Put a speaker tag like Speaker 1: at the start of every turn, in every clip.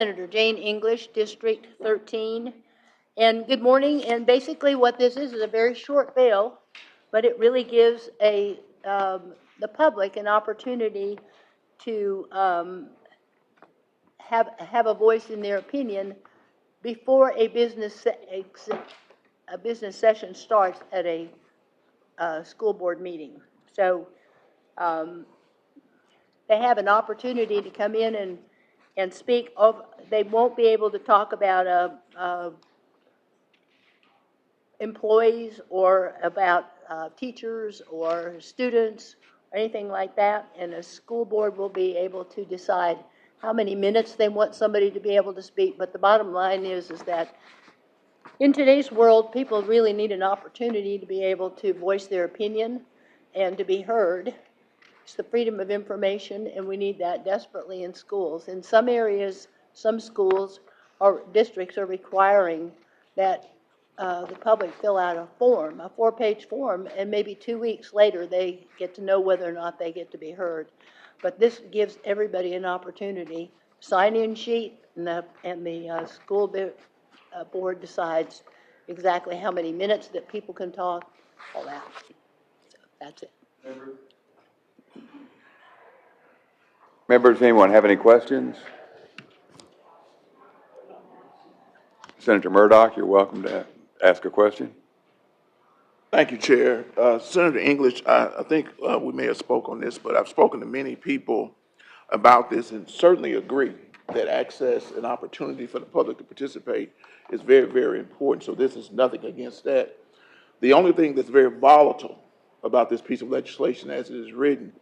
Speaker 1: Senator Jane English, District 13. And good morning. And basically what this is a very short bill, but it really gives the public an opportunity to have a voice in their opinion before a business session starts at a school board meeting. So they have an opportunity to come in and speak. They won't be able to talk about employees or about teachers or students or anything like that. And the school board will be able to decide how many minutes they want somebody to be able to speak. But the bottom line is that in today's world, people really need an opportunity to be able to voice their opinion and to be heard. It's the freedom of information, and we need that desperately in schools. In some areas, some schools or districts are requiring that the public fill out a form, a 4-page form, and maybe 2 weeks later they get to know whether or not they get to be heard. But this gives everybody an opportunity. Sign-in sheet, and the school board decides exactly how many minutes that people can talk, all that. So that's it.
Speaker 2: Members, anyone have any questions? Senator Murdoch, you're welcome to ask a question.
Speaker 3: Thank you, Chair. Senator English, I think we may have spoke on this, but I've spoken to many people about this and certainly agree that access and opportunity for the public to participate is very, very important. So this is nothing against that. The only thing that's very volatile about this piece of legislation as it is written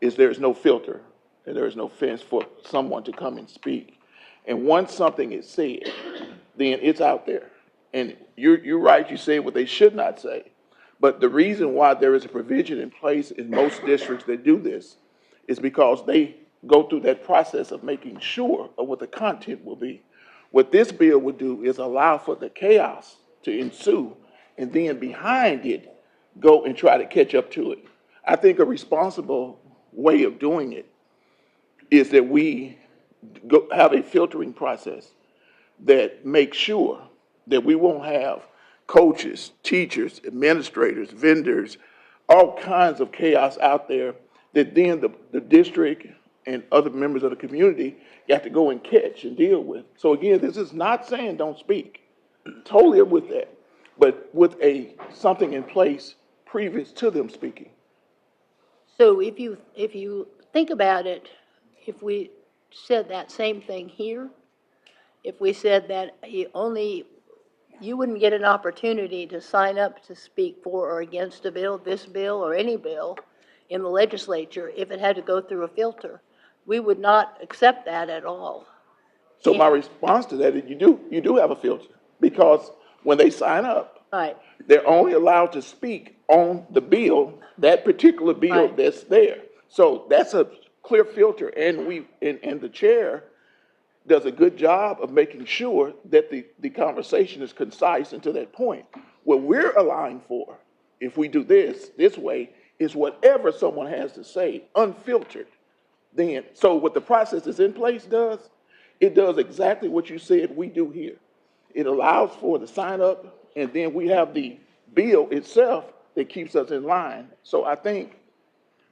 Speaker 3: is there is no filter and there is no fence for someone to come and speak. And once something is said, then it's out there. And you're right, you say what they should not say. But the reason why there is a provision in place in most districts that do this is because they go through that process of making sure of what the content will be. What this bill would do is allow for the chaos to ensue, and then behind it, go and try to catch up to it. I think a responsible way of doing it is that we have a filtering process that makes sure that we won't have coaches, teachers, administrators, vendors, all kinds of chaos out there that then the district and other members of the community got to go and catch and deal with. So again, this is not saying don't speak. Totally with that. But with something in place previous to them speaking.
Speaker 1: So if you think about it, if we said that same thing here, if we said that you wouldn't get an opportunity to sign up to speak for or against a bill, this bill or any bill in the legislature, if it had to go through a filter, we would not accept that at all.
Speaker 3: So my response to that is you do have a filter because when they sign up,
Speaker 1: Right.
Speaker 3: they're only allowed to speak on the bill, that particular bill
Speaker 1: Right.
Speaker 3: that's there. So that's a clear filter, and the chair does a good job of making sure that the conversation is concise and to that point. What we're allowing for, if we do this way, is whatever someone has to say, unfiltered. Then, so what the process is in place does, it does exactly what you said we do here. It allows for the sign up, and then we have the bill itself that keeps us in line. So I think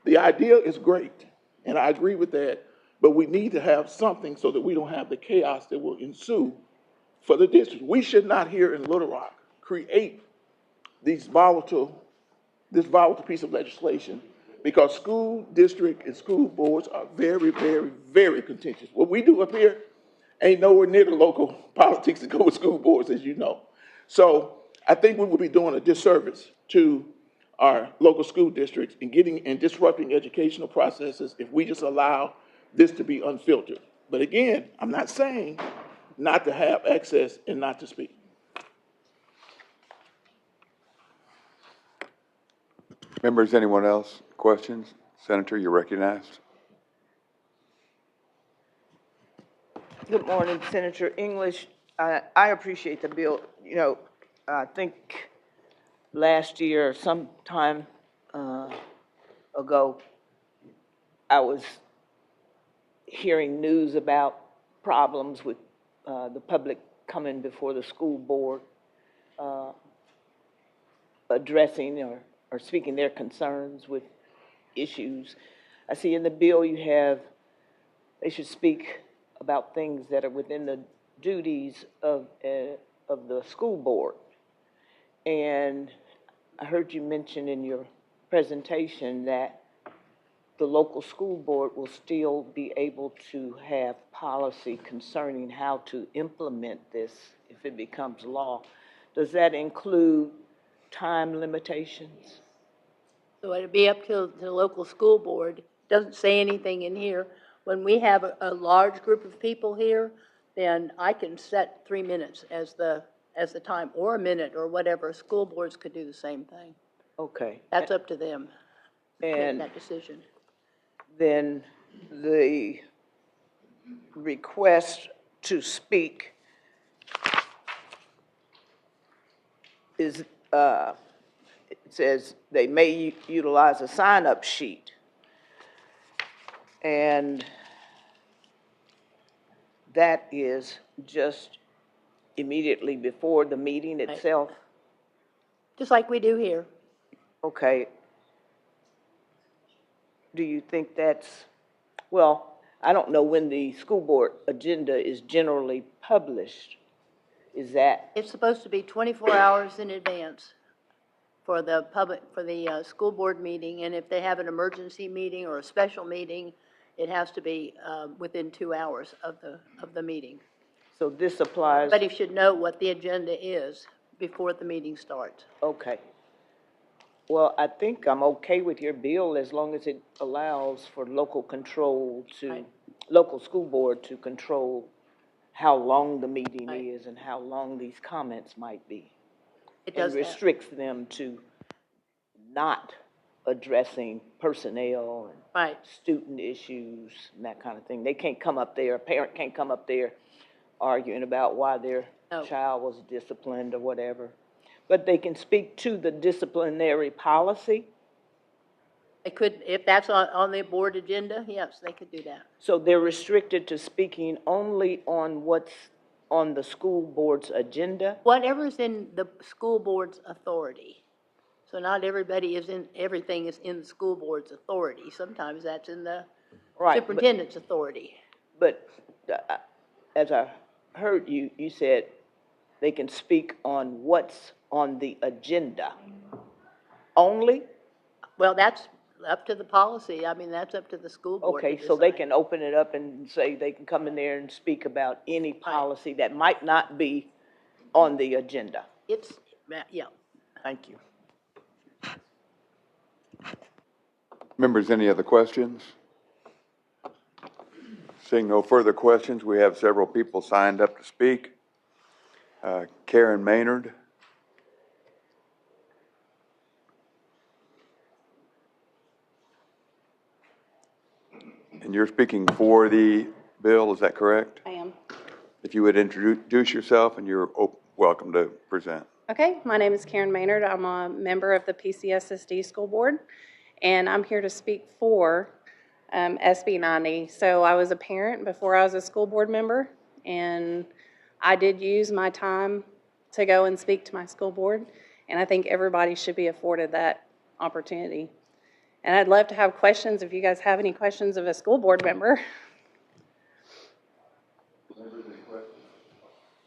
Speaker 3: the idea is great, and I agree with that, but we need to have something so that we don't have the chaos that will ensue for the district. We should not here in Little Rock create this volatile piece of legislation because school district and school boards are very, very, very contentious. What we do up here ain't nowhere near the local politics that go with school boards, as you know. So I think we would be doing a disservice to our local school districts and disrupting educational processes if we just allow this to be unfiltered. But again, I'm not saying not to have access and not to speak.
Speaker 2: Members, anyone else? Questions? Senator, you're recognized.
Speaker 4: Good morning, Senator English. I appreciate the bill. You know, I think last year or sometime ago, I was hearing news about problems with the public coming before the school board, addressing or speaking their concerns with issues. I see in the bill you have, they should speak about things that are within the duties of the school board. And I heard you mention in your presentation that the local school board will still be able to have policy concerning how to implement this if it becomes law. Does that include time limitations?
Speaker 1: So it'd be up to the local school board. Doesn't say anything in here. When we have a large group of people here, then I can set 3 minutes as the time, or a minute, or whatever. School boards could do the same thing.
Speaker 4: Okay.
Speaker 1: That's up to them, making
Speaker 4: And
Speaker 1: that decision.
Speaker 4: then the request to speak is, it says they may utilize a sign-up sheet. And that is just immediately before the meeting itself?
Speaker 1: Just like we do here.
Speaker 4: Okay. Do you think that's, well, I don't know when the school board agenda is generally published. Is that,
Speaker 1: It's supposed to be 24 hours in advance for the public, for the school board meeting, and if they have an emergency meeting or a special meeting, it has to be within 2 hours of the meeting.
Speaker 4: so this applies?
Speaker 1: But you should know what the agenda is before the meeting starts.
Speaker 4: Okay. Well, I think I'm okay with your bill as long as it allows for local control to,
Speaker 1: Right.
Speaker 4: local school board to control how long the meeting
Speaker 1: Right.
Speaker 4: is and how long these comments might be.
Speaker 1: It
Speaker 4: And
Speaker 1: does that.
Speaker 4: restricts them to not addressing personnel and
Speaker 1: Right.
Speaker 4: student issues and that kind of thing. They can't come up there, a parent can't come up there arguing about why their
Speaker 1: No.
Speaker 4: child was disciplined or whatever. But they can speak to the disciplinary policy.
Speaker 1: They could, if that's on the board agenda, yes, they could do that.
Speaker 4: So they're restricted to speaking only on what's on the school board's agenda?
Speaker 1: Whatever's in the school board's authority. So not everybody everything is in the school board's authority. Sometimes that's in the
Speaker 4: Right,
Speaker 1: superintendent's authority.
Speaker 4: But as I heard you, you said they can speak on what's on the agenda only?
Speaker 1: Well, that's up to the policy. I mean, that's up to the school board to
Speaker 4: Okay, so they
Speaker 1: decide.
Speaker 4: can open it up and say they can come in there and speak about any policy that might not be on the agenda.
Speaker 1: It's, yeah.
Speaker 4: Thank you.
Speaker 2: Members, any other questions? Seeing no further questions, we have several people signed up to speak. Karen Maynard. And you're speaking for the bill, is that correct?
Speaker 5: I am.
Speaker 2: If you would introduce yourself, and you're welcome to present.
Speaker 5: Okay, my name is Karen Maynard. I'm a member of the PCSSD School Board, and I'm here to speak for SB 90. So I was a parent before I was a school board member, and I did use my time to go and speak to my school board, and I think everybody should be afforded that opportunity. And I'd love to have questions if you guys have any questions of a school board member.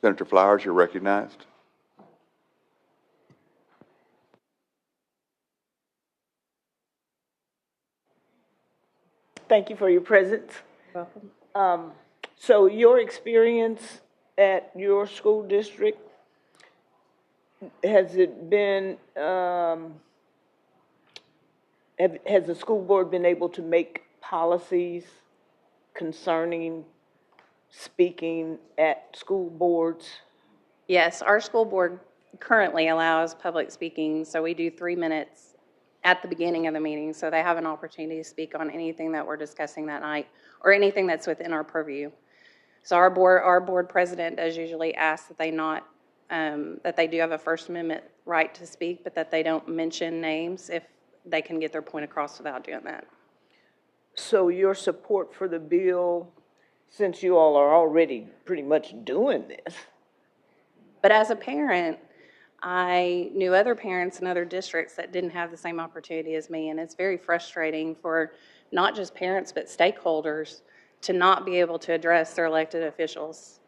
Speaker 2: Senator Flowers, you're recognized.
Speaker 4: Thank you for your presence.
Speaker 5: Welcome.
Speaker 4: So your experience at your school district, has it been, has the school board been able to make policies concerning speaking at school boards?
Speaker 5: Yes, our school board currently allows public speaking, so we do 3 minutes at the beginning of the meeting, so they have an opportunity to speak on anything that we're discussing that night, or anything that's within our purview. So our board president does usually ask that they not, that they do have a First Amendment right to speak, but that they don't mention names if they can get their point across without doing that.
Speaker 4: So your support for the bill since you all are already pretty much doing this.
Speaker 5: But as a parent, I knew other parents in other districts that didn't have the same opportunity as me, and it's very frustrating for not just parents but stakeholders to not be able to address their elected officials.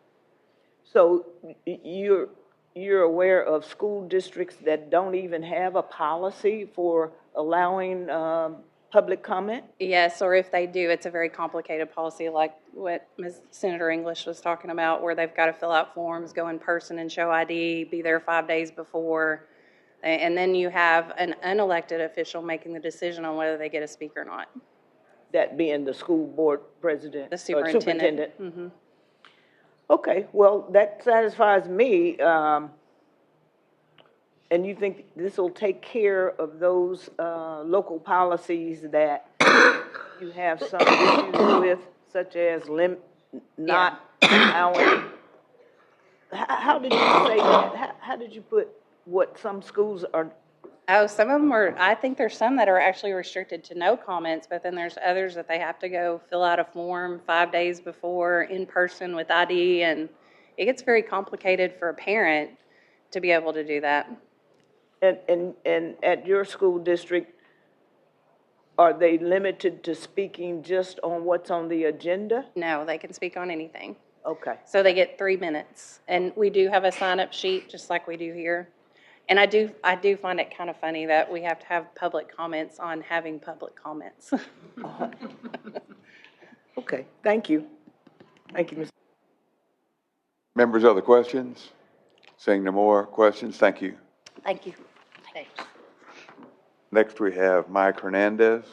Speaker 4: So you're aware of school districts that don't even have a policy for allowing public comment?
Speaker 5: Yes, or if they do, it's a very complicated policy like what Ms. Senator English was talking about, where they've got to fill out forms, go in person and show ID, be there 5 days before, and then you have an unelected official making the decision on whether they get to speak or not.
Speaker 4: That being the school board president?
Speaker 5: The
Speaker 4: or
Speaker 5: superintendent. Mm-hmm.
Speaker 4: Okay, well, that satisfies me. And you think this will take care of those local policies that you have some issues with, such as not allowing? How did you say that? How did you put what some schools are?
Speaker 5: Oh, some of them are, I think there's some that are actually restricted to no comments, but then there's others that they have to go fill out a form 5 days before in person with ID, and it gets very complicated for a parent to be able to do that.
Speaker 4: And at your school district, are they limited to speaking just on what's on the agenda?
Speaker 5: No, they can speak on anything.
Speaker 4: Okay.
Speaker 5: So they get 3 minutes, and we do have a sign-up sheet, just like we do here. And I do find it kind of funny that we have to have public comments on having public comments.
Speaker 4: Okay, thank you. Thank you, Ms.
Speaker 2: Members, other questions? Seeing no more questions, thank you.
Speaker 1: Thank you. Thanks.
Speaker 2: Next, we have Mike Hernandez.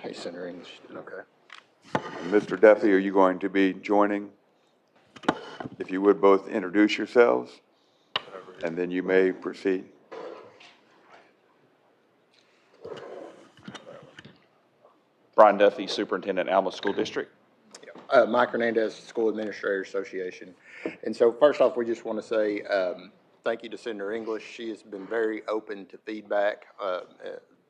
Speaker 6: Hey, Senator English. Okay.
Speaker 2: Mr. Duffy, are you going to be joining? If you would both introduce yourselves, and then you may proceed.
Speaker 7: Brian Duffy, Superintendent, Alma School District.
Speaker 6: Mike Hernandez, School Administrator Association. And so first off, we just want to say thank you to Senator English. She has been very open to feedback,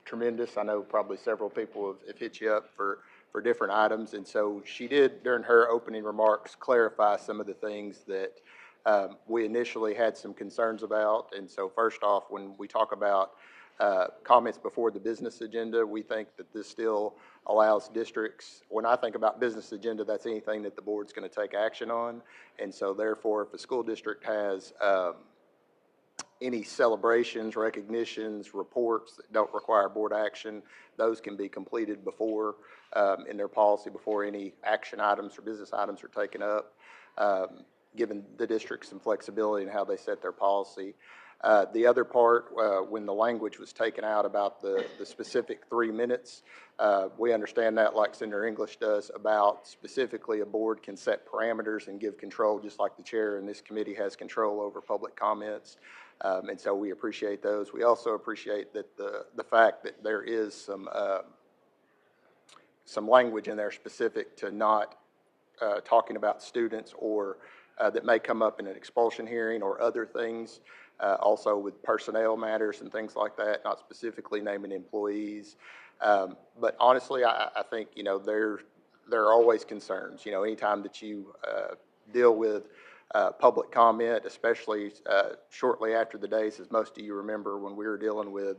Speaker 6: tremendous. I know probably several people have hit you up for different items. And so she did, during her opening remarks, clarify some of the things that we initially had some concerns about. And so first off, when we talk about comments before the business agenda, we think that this still allows districts, when I think about business agenda, that's anything that the board's going to take action on. And so therefore, if a school district has any celebrations, recognitions, reports that don't require board action, those can be completed before, in their policy, before any action items or business items are taken up, giving the district some flexibility in how they set their policy. The other part, when the language was taken out about the specific 3 minutes, we understand that, like Senator English does, about specifically a board can set parameters and give control, just like the chair in this committee has control over public comments. And so we appreciate those. We also appreciate that the fact that there is some language in there specific to not talking about students or that may come up in an expulsion hearing or other things. Also with personnel matters and things like that, not specifically naming employees. But honestly, I think, you know, there are always concerns. You know, anytime that you deal with public comment, especially shortly after the days, as most of you remember when we were dealing with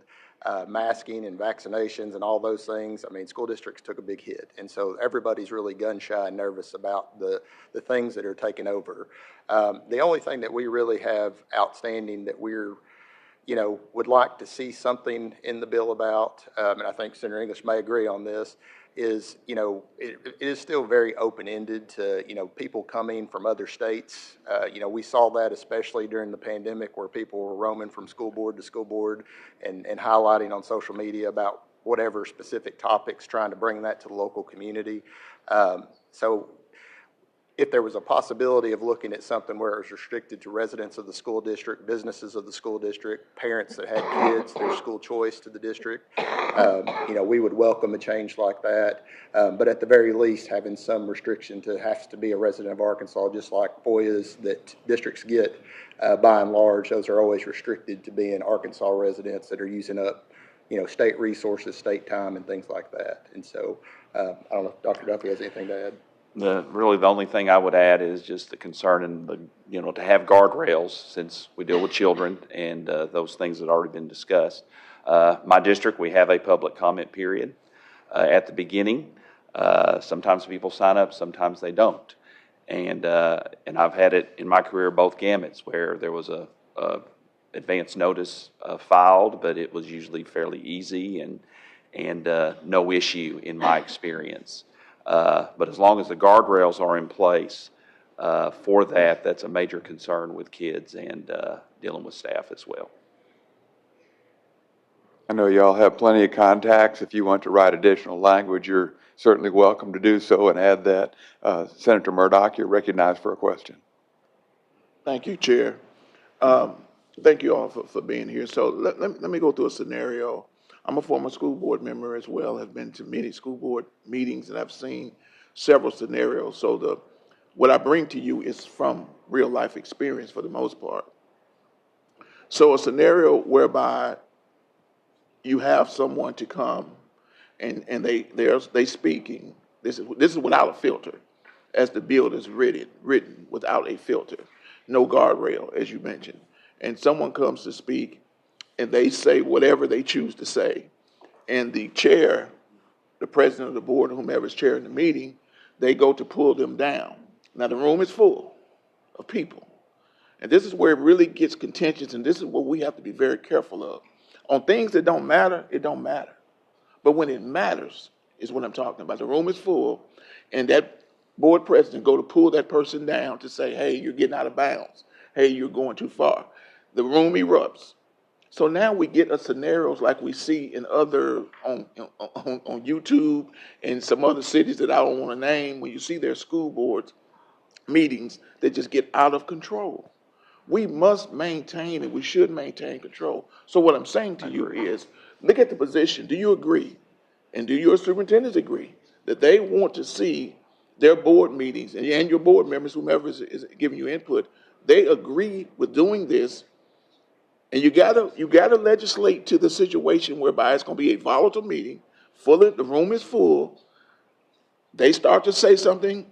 Speaker 6: masking and vaccinations and all those things, I mean, school districts took a big hit. And so everybody's really gun shy and nervous about the things that are taking over. The only thing that we really have outstanding that we're, you know, would like to see something in the bill about, and I think Senator English may agree on this, is, you know, it is still very open-ended to, you know, people coming from other states. You know, we saw that especially during the pandemic where people were roaming from school board to school board and highlighting on social media about whatever specific topics, trying to bring that to the local community. So if there was a possibility of looking at something where it was restricted to residents of the school district, businesses of the school district, parents that had kids, their school choice to the district, we would welcome a change like that. But at the very least, having some restriction to have to be a resident of Arkansas, just like FOIAs that districts get, by and large, those are always restricted to being Arkansas residents that are using up, state resources, state time, and things like that. And so, I don't know if Dr. Duffy has anything to add.
Speaker 7: Really, the only thing I would add is just the concern and to have guardrails, since we deal with children and those things that have already been discussed. My district, we have a public comment period at the beginning. Sometimes people sign up, sometimes they don't. And I've had it in my career, both gamuts, where there was a advance notice filed, but it was usually fairly easy and no issue in my experience. But as long as the guardrails are in place for that, that's a major concern with kids and dealing with staff as well.
Speaker 2: I know y'all have plenty of contacts. If you want to write additional language, you're certainly welcome to do so and add that. Senator Murdoch, you're recognized for a question.
Speaker 3: Thank you, Chair. Thank you all for being here. So let me go through a scenario. I'm a former school board member as well, have been to many school board meetings, and I've seen several scenarios. So what I bring to you is from real life experience for the most part. So a scenario whereby you have someone to come and they speaking. This is without a filter, as the bill is written without a filter, no guardrail, as you mentioned. And someone comes to speak, and they say whatever they choose to say, and the chair, the president of the board, or whomever is chairing the meeting, they go to pull them down. Now the room is full of people, and this is where it really gets contentious, and this is what we have to be very careful of. On things that don't matter, it don't matter. But when it matters, is what I'm talking about. The room is full, and that board president go to pull that person down to say, hey, you're getting out of bounds. Hey, you're going too far. The room erupts. So now we get scenarios like we see in other, on YouTube and some other cities that I don't want to name, when you see their school boards meetings that just get out of control. We must maintain, and we should maintain control. So what I'm saying to you is, look at the position. Do you agree, and do your superintendents agree, that they want to see their board meetings and your board members, whomever is giving you input, they agree with doing this? And you gotta legislate to the situation whereby it's going to be a volatile meeting, the room is full. They start to say something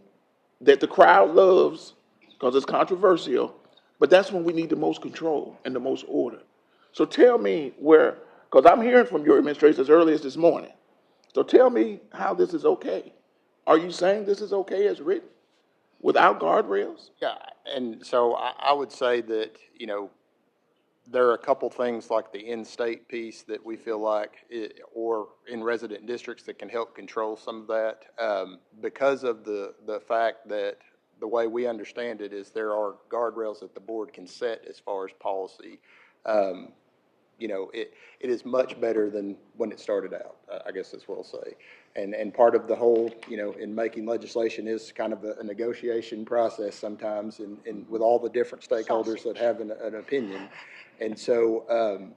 Speaker 3: that the crowd loves because it's controversial, but that's when we need the most control and the most order. So tell me because I'm hearing from your administration as early as this morning. So tell me how this is okay. Are you saying this is okay as written, without guardrails?
Speaker 6: Yeah, and so I would say that, there are a couple things like the in-state piece that we feel like, or in resident districts, that can help control some of that. Because of the fact that the way we understand it is there are guardrails that the board can set as far as policy. It is much better than when it started out, I guess that's what I'll say. And part of the whole, in making legislation is kind of a negotiation process sometimes, and with all the different stakeholders that have an opinion. And so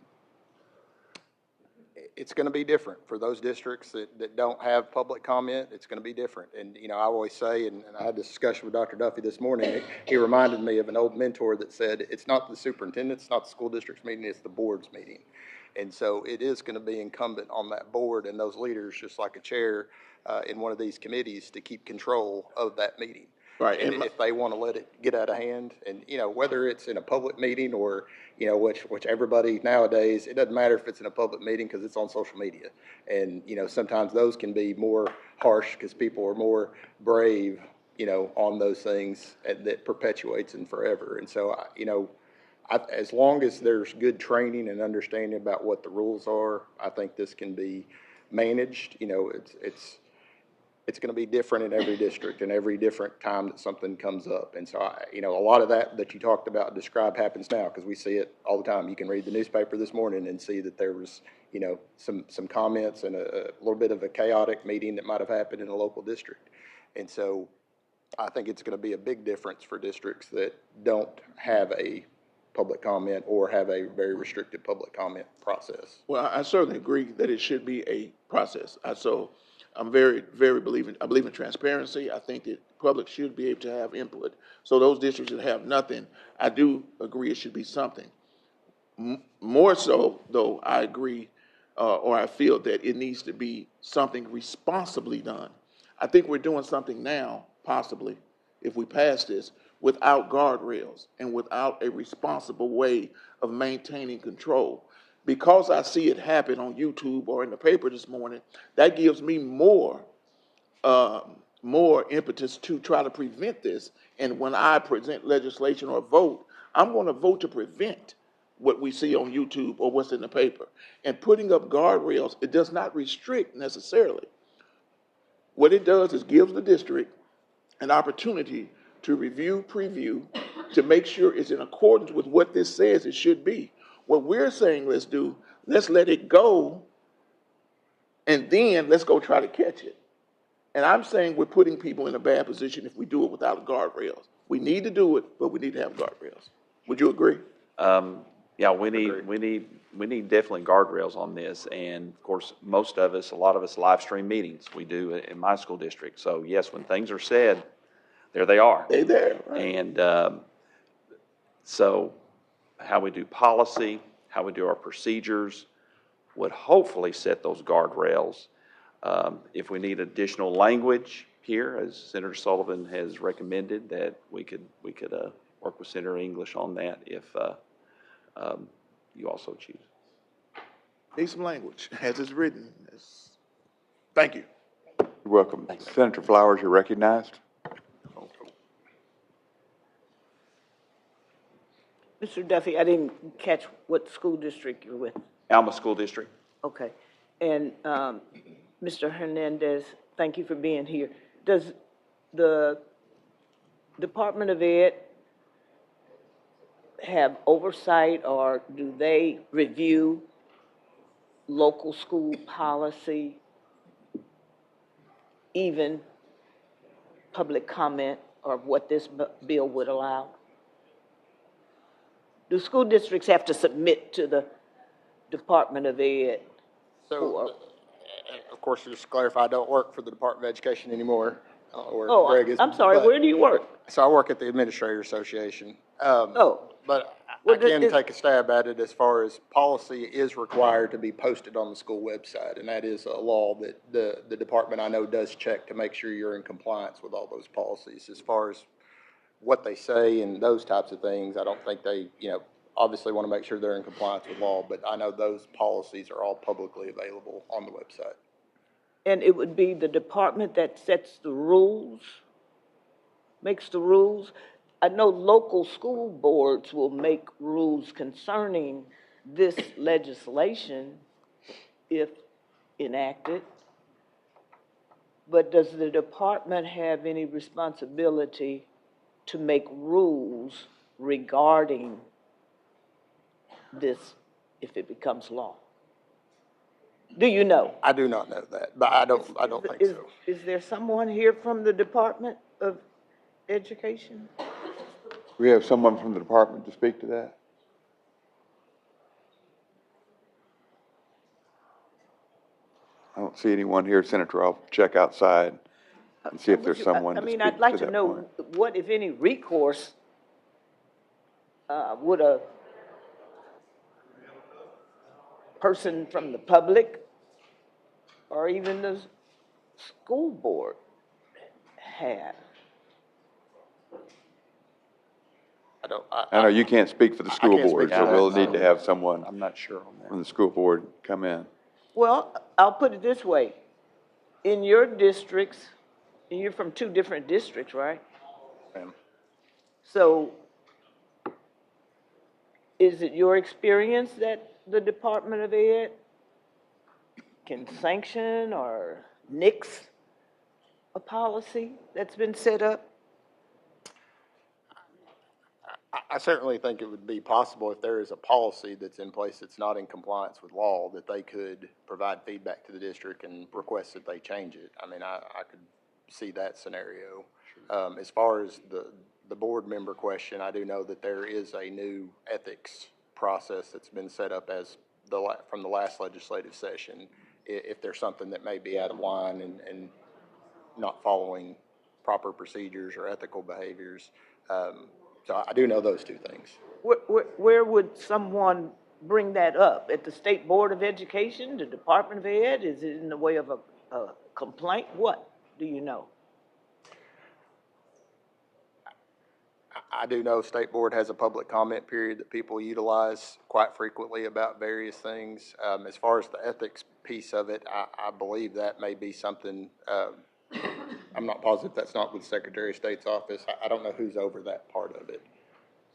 Speaker 6: it's going to be different for those districts that don't have public comment. It's going to be different. And, I always say, and I had this discussion with Dr. Duffy this morning, he reminded me of an old mentor that said, it's not the superintendent, it's not the school district's meeting, it's the board's meeting. And so it is going to be incumbent on that board and those leaders, just like a chair in one of these committees, to keep control of that meeting.
Speaker 3: Right.
Speaker 6: And if they want to let it get out of hand, and, whether it's in a public meeting or, which everybody nowadays, it doesn't matter if it's in a public meeting because it's on social media. And, sometimes those can be more harsh because people are more brave, on those things, and that perpetuates them forever. And so, as long as there's good training and understanding about what the rules are, I think this can be managed. It's going to be different in every district and every different time that something comes up. And so, a lot of that you talked about, describe, happens now because we see it all the time. You can read the newspaper this morning and see that there was, some comments and a little bit of a chaotic meeting that might have happened in a local district. And so, I think it's going to be a big difference for districts that don't have a public comment or have a very restricted public comment process.
Speaker 3: Well, I certainly agree that it should be a process. So I'm I believe in transparency. I think that the public should be able to have input. So those districts that have nothing, I do agree it should be something. More so, though, I agree, or I feel that it needs to be something responsibly done. I think we're doing something now, possibly, if we pass this, without guardrails and without a responsible way of maintaining control. Because I see it happen on YouTube or in the paper this morning, that gives me more impetus to try to prevent this. And when I present legislation or vote, I'm going to vote to prevent what we see on YouTube or what's in the paper. And putting up guardrails, it does not restrict necessarily. What it does is gives the district an opportunity to review, preview, to make sure it's in accordance with what this says it should be. What we're saying let's let it go, and then let's go try to catch it. And I'm saying we're putting people in a bad position if we do it without guardrails. We need to do it, but we need to have guardrails. Would you agree?
Speaker 7: Yeah, we need definitely guardrails on this. And of course, a lot of us live stream meetings. We do in my school district. So yes, when things are said, there they are.
Speaker 3: They there, right?
Speaker 7: And so how we do policy, how we do our procedures would hopefully set those guardrails. If we need additional language here, as Senator Sullivan has recommended, that we could work with Senator English on that if you also choose.
Speaker 3: Need some language, as it's written. Thank you.
Speaker 2: You're welcome. Senator Flowers, you're recognized.
Speaker 4: Mr. Duffy, I didn't catch what school district you're with.
Speaker 7: Alma School District.
Speaker 4: Okay. And Mr. Hernandez, thank you for being here. Does the Department of Ed have oversight, or do they review local school policy, even public comment, or what this bill would allow? Do school districts have to submit to the Department of Ed?
Speaker 6: So, of course, just to clarify, I don't work for the Department of Education anymore. Where
Speaker 4: Oh,
Speaker 6: Greg is,
Speaker 4: I'm sorry,
Speaker 6: but-
Speaker 4: where do you work?
Speaker 6: So I work at the Administrator Association. But I
Speaker 4: Well,
Speaker 6: can
Speaker 4: is-
Speaker 6: take a stab at it as far as policy is required to be posted on the school website. And that is a law that the department I know does check to make sure you're in compliance with all those policies. As far as what they say and those types of things, I don't think they, obviously want to make sure they're in compliance with law, but I know those policies are all publicly available on the website.
Speaker 4: And it would be the department that sets the rules, makes the rules? I know local school boards will make rules concerning this legislation if enacted. But does the department have any responsibility to make rules regarding this if it becomes law? Do you know?
Speaker 6: I do not know that, but I don't think so.
Speaker 4: Is there someone here from the Department of Education?
Speaker 2: We have someone from the department to speak to that? I don't see anyone here, Senator. I'll check outside and see if there's someone to speak to that
Speaker 4: I'd like to know
Speaker 2: point.
Speaker 4: what, if any, recourse would a person from the public or even the school board have?
Speaker 2: I know you can't speak for the school
Speaker 6: can't speak
Speaker 2: board,
Speaker 6: for
Speaker 2: so
Speaker 6: that,
Speaker 2: we'll
Speaker 6: no.
Speaker 2: need to have someone
Speaker 7: I'm not sure on that.
Speaker 2: from the school board come in.
Speaker 4: Well, I'll put it this way. In your districts, and you're from two different districts, right?
Speaker 6: Ma'am.
Speaker 4: So is it your experience that the Department of Ed can sanction or nix a policy that's been set up?
Speaker 6: I certainly think it would be possible if there is a policy that's in place that's not in compliance with law, that they could provide feedback to the district and request that they change it. I mean, I could see that scenario. As far as the board member question, I do know that there is a new ethics process that's been set up as from the last legislative session. If there's something that may be out of line and not following proper procedures or ethical behaviors. So I do know those two things.
Speaker 4: Where would someone bring that up? At the State Board of Education, the Department of Ed? Is it in the way of a complaint? What do you know?
Speaker 6: I do know State Board has a public comment period that people utilize quite frequently about various things. As far as the ethics piece of it, I believe that may be something, I'm not positive that's not with Secretary of State's office. I don't know who's over that part of it.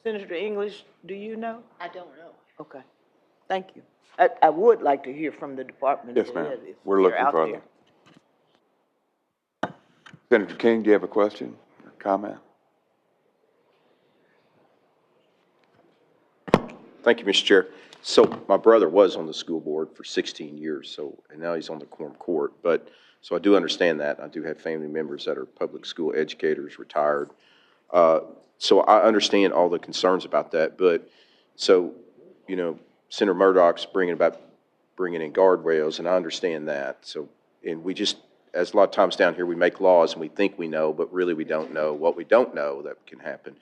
Speaker 4: Senator English, do you know?
Speaker 1: I don't know.
Speaker 4: Okay, thank you. I would like to hear from the Department of
Speaker 2: Yes, ma'am.
Speaker 4: Ed if
Speaker 2: We're
Speaker 4: they're
Speaker 2: looking
Speaker 4: out
Speaker 2: for
Speaker 4: there.
Speaker 2: them. Senator King, do you have a question or comment?
Speaker 8: Thank you, Mr. Chair. So my brother was on the school board for 16 years, and now he's on the quorum court. So I do understand that. I do have family members that are public school educators, retired. So I understand all the concerns about that. But so, Senator Murdoch's bringing in guardrails, and I understand that. So, and we just, as a lot of times down here, we make laws and we think we know, but really we don't know what we don't know that can happen.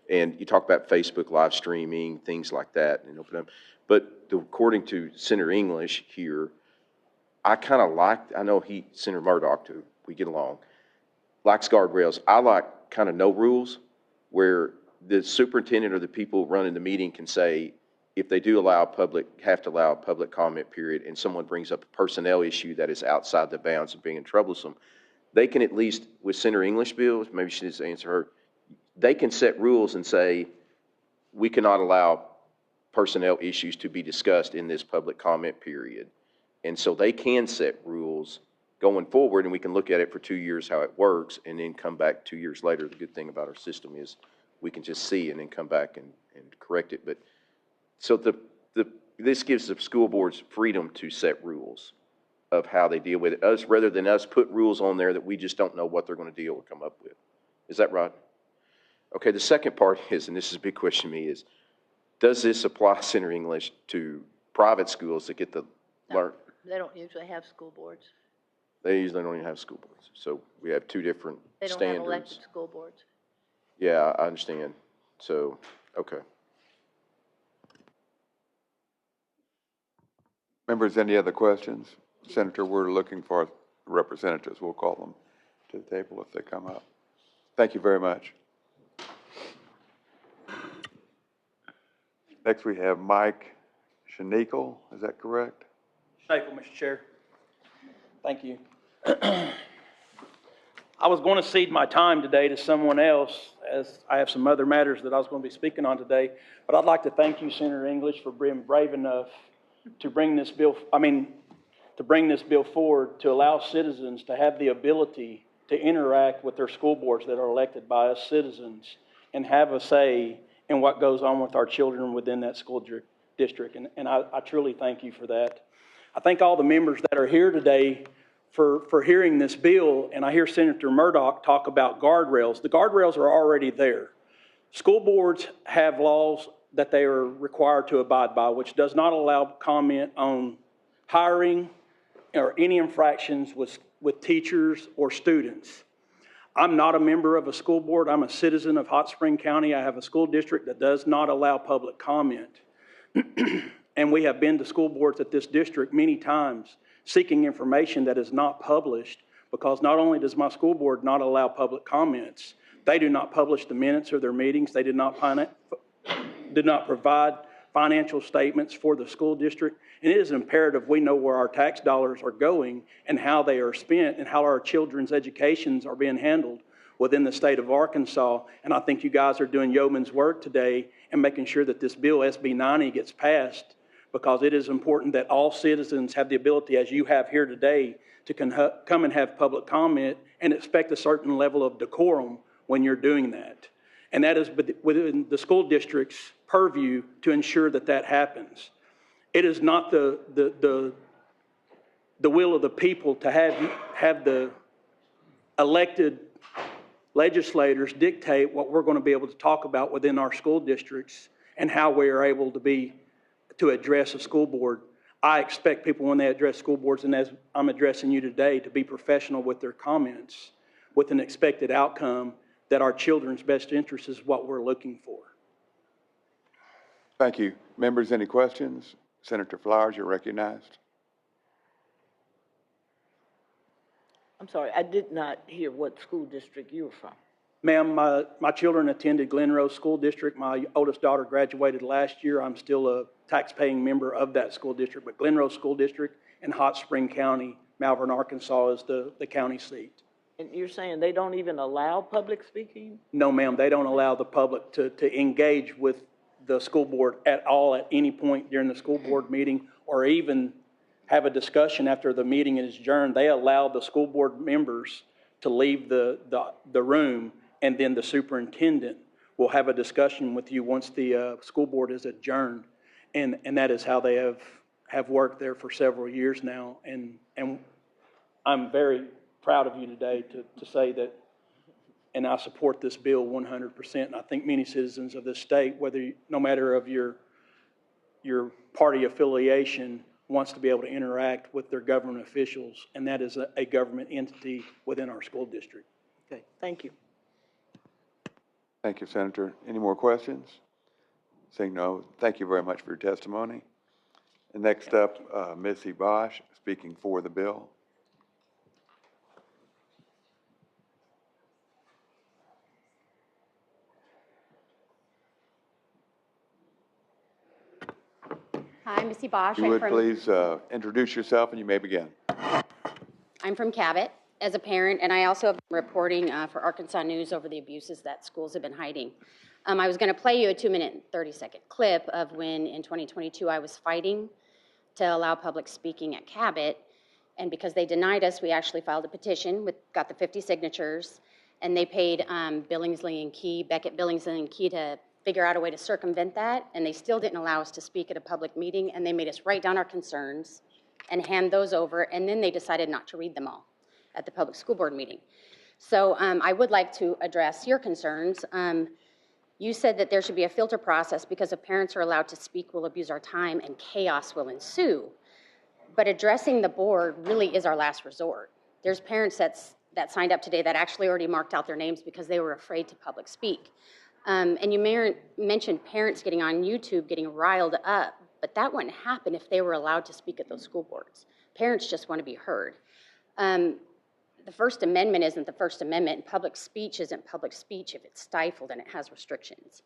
Speaker 8: And you talk about Facebook live streaming, things like that, and open up. But according to Senator English here, I kind of I know Senator Murdoch too, we get along, likes guardrails. I like kind of no rules where the superintendent or the people running the meeting can say, if they do have to allow a public comment period and someone brings up a personnel issue that is outside the bounds of being troublesome, they can at least, with Senator English bill, maybe she needs to answer her, they can set rules and say, we cannot allow personnel issues to be discussed in this public comment period. And so they can set rules going forward, and we can look at it for 2 years how it works, and then come back 2 years later. The good thing about our system is we can just see and then come back and correct it. But so this gives the school boards freedom to set rules of how they deal with it, rather than us put rules on there that we just don't know what they're going to deal or come up with. Is that right? Okay, the second part is, and this is a big question to me, is does this apply, Senator English, to private schools that get to learn?
Speaker 1: They don't usually have school boards.
Speaker 8: They usually don't even have school boards. So we have two different
Speaker 1: They don't
Speaker 8: standards.
Speaker 1: have elected school boards.
Speaker 8: Yeah, I understand. So, okay.
Speaker 2: Members, any other questions? Senator, we're looking for representatives. We'll call them to the table if they come up. Thank you very much. Next, we have Mike Schneekle. Is that correct?
Speaker 9: Schneekle, Mr. Chair. Thank you. I was going to cede my time today to someone else, as I have some other matters that I was going to be speaking on today, but I'd like to thank you, Senator English, for being brave enough to bring this bill, forward to allow citizens to have the ability to interact with their school boards that are elected by us citizens and have a say in what goes on with our children within that school district. And I truly thank you for that. I thank all the members that are here today for hearing this bill, and I hear Senator Murdoch talk about guardrails. The guardrails are already there. School boards have laws that they are required to abide by, which does not allow comment on hiring or any infractions with teachers or students. I'm not a member of a school board. I'm a citizen of Hot Spring County. I have a school district that does not allow public comment. And we have been to school boards at this district many times seeking information that is not published, because not only does my school board not allow public comments, they do not publish the minutes of their meetings. They did not provide financial statements for the school district. And it is imperative we know where our tax dollars are going and how they are spent and how our children's educations are being handled within the state of Arkansas. And I think you guys are doing yeoman's work today and making sure that this bill, SB 90, gets passed, because it is important that all citizens have the ability, as you have here today, to come and have public comment and expect a certain level of decorum when you're doing that. And that is within the school district's purview to ensure that that happens. It is not the will of the people to have the elected legislators dictate what we're going to be able to talk about within our school districts and how we are able to address a school board. I expect people when they address school boards, and as I'm addressing you today, to be professional with their comments with an expected outcome that our children's best interest is what we're looking for.
Speaker 2: Thank you. Members, any questions? Senator Flowers, you're recognized.
Speaker 4: I'm sorry, I did not hear what school district you were from.
Speaker 9: Ma'am, my children attended Glen Rose School District. My oldest daughter graduated last year. I'm still a tax-paying member of that school district, but Glen Rose School District in Hot Spring County, Malvern, Arkansas is the county seat.
Speaker 4: And you're saying they don't even allow public speaking?
Speaker 9: No, ma'am, they don't allow the public to engage with the school board at all at any point during the school board meeting or even have a discussion after the meeting is adjourned. They allow the school board members to leave the room, and then the superintendent will have a discussion with you once the school board is adjourned. And that is how they have worked there for several years now. And I'm very proud of you today to say that, and I support this bill 100%. And I think many citizens of this state, no matter of your party affiliation, wants to be able to interact with their government officials, and that is a government entity within our school district.
Speaker 4: Okay, thank you.
Speaker 2: Thank you, Senator. Any more questions? Saying no, thank you very much for your testimony. And next up, Missy Bosch, speaking for the bill.
Speaker 10: Hi, Missy Bosch.
Speaker 2: If you would please introduce yourself and you may begin.
Speaker 10: I'm from Cabot as a parent, and I also have been reporting for Arkansas News over the abuses that schools have been hiding. I was going to play you a 2-minute and 30-second clip of when in 2022 I was fighting to allow public speaking at Cabot, and because they denied us, we actually filed a petition, got the 50 signatures, and they paid Billingsley and Key, Beckett, Billingsley and Key to figure out a way to circumvent that, and they still didn't allow us to speak at a public meeting, and they made us write down our concerns and hand those over, and then they decided not to read them all at the public school board meeting. So I would like to address your concerns. You said that there should be a filter process because if parents are allowed to speak, we'll abuse our time and chaos will ensue. But addressing the board really is our last resort. There's parents that signed up today that actually already marked out their names because they were afraid to public speak. And you mentioned parents getting on YouTube, getting riled up, but that wouldn't happen if they were allowed to speak at those school boards. Parents just want to be heard. The First Amendment isn't the First Amendment, and public speech isn't public speech if it's stifled and it has restrictions.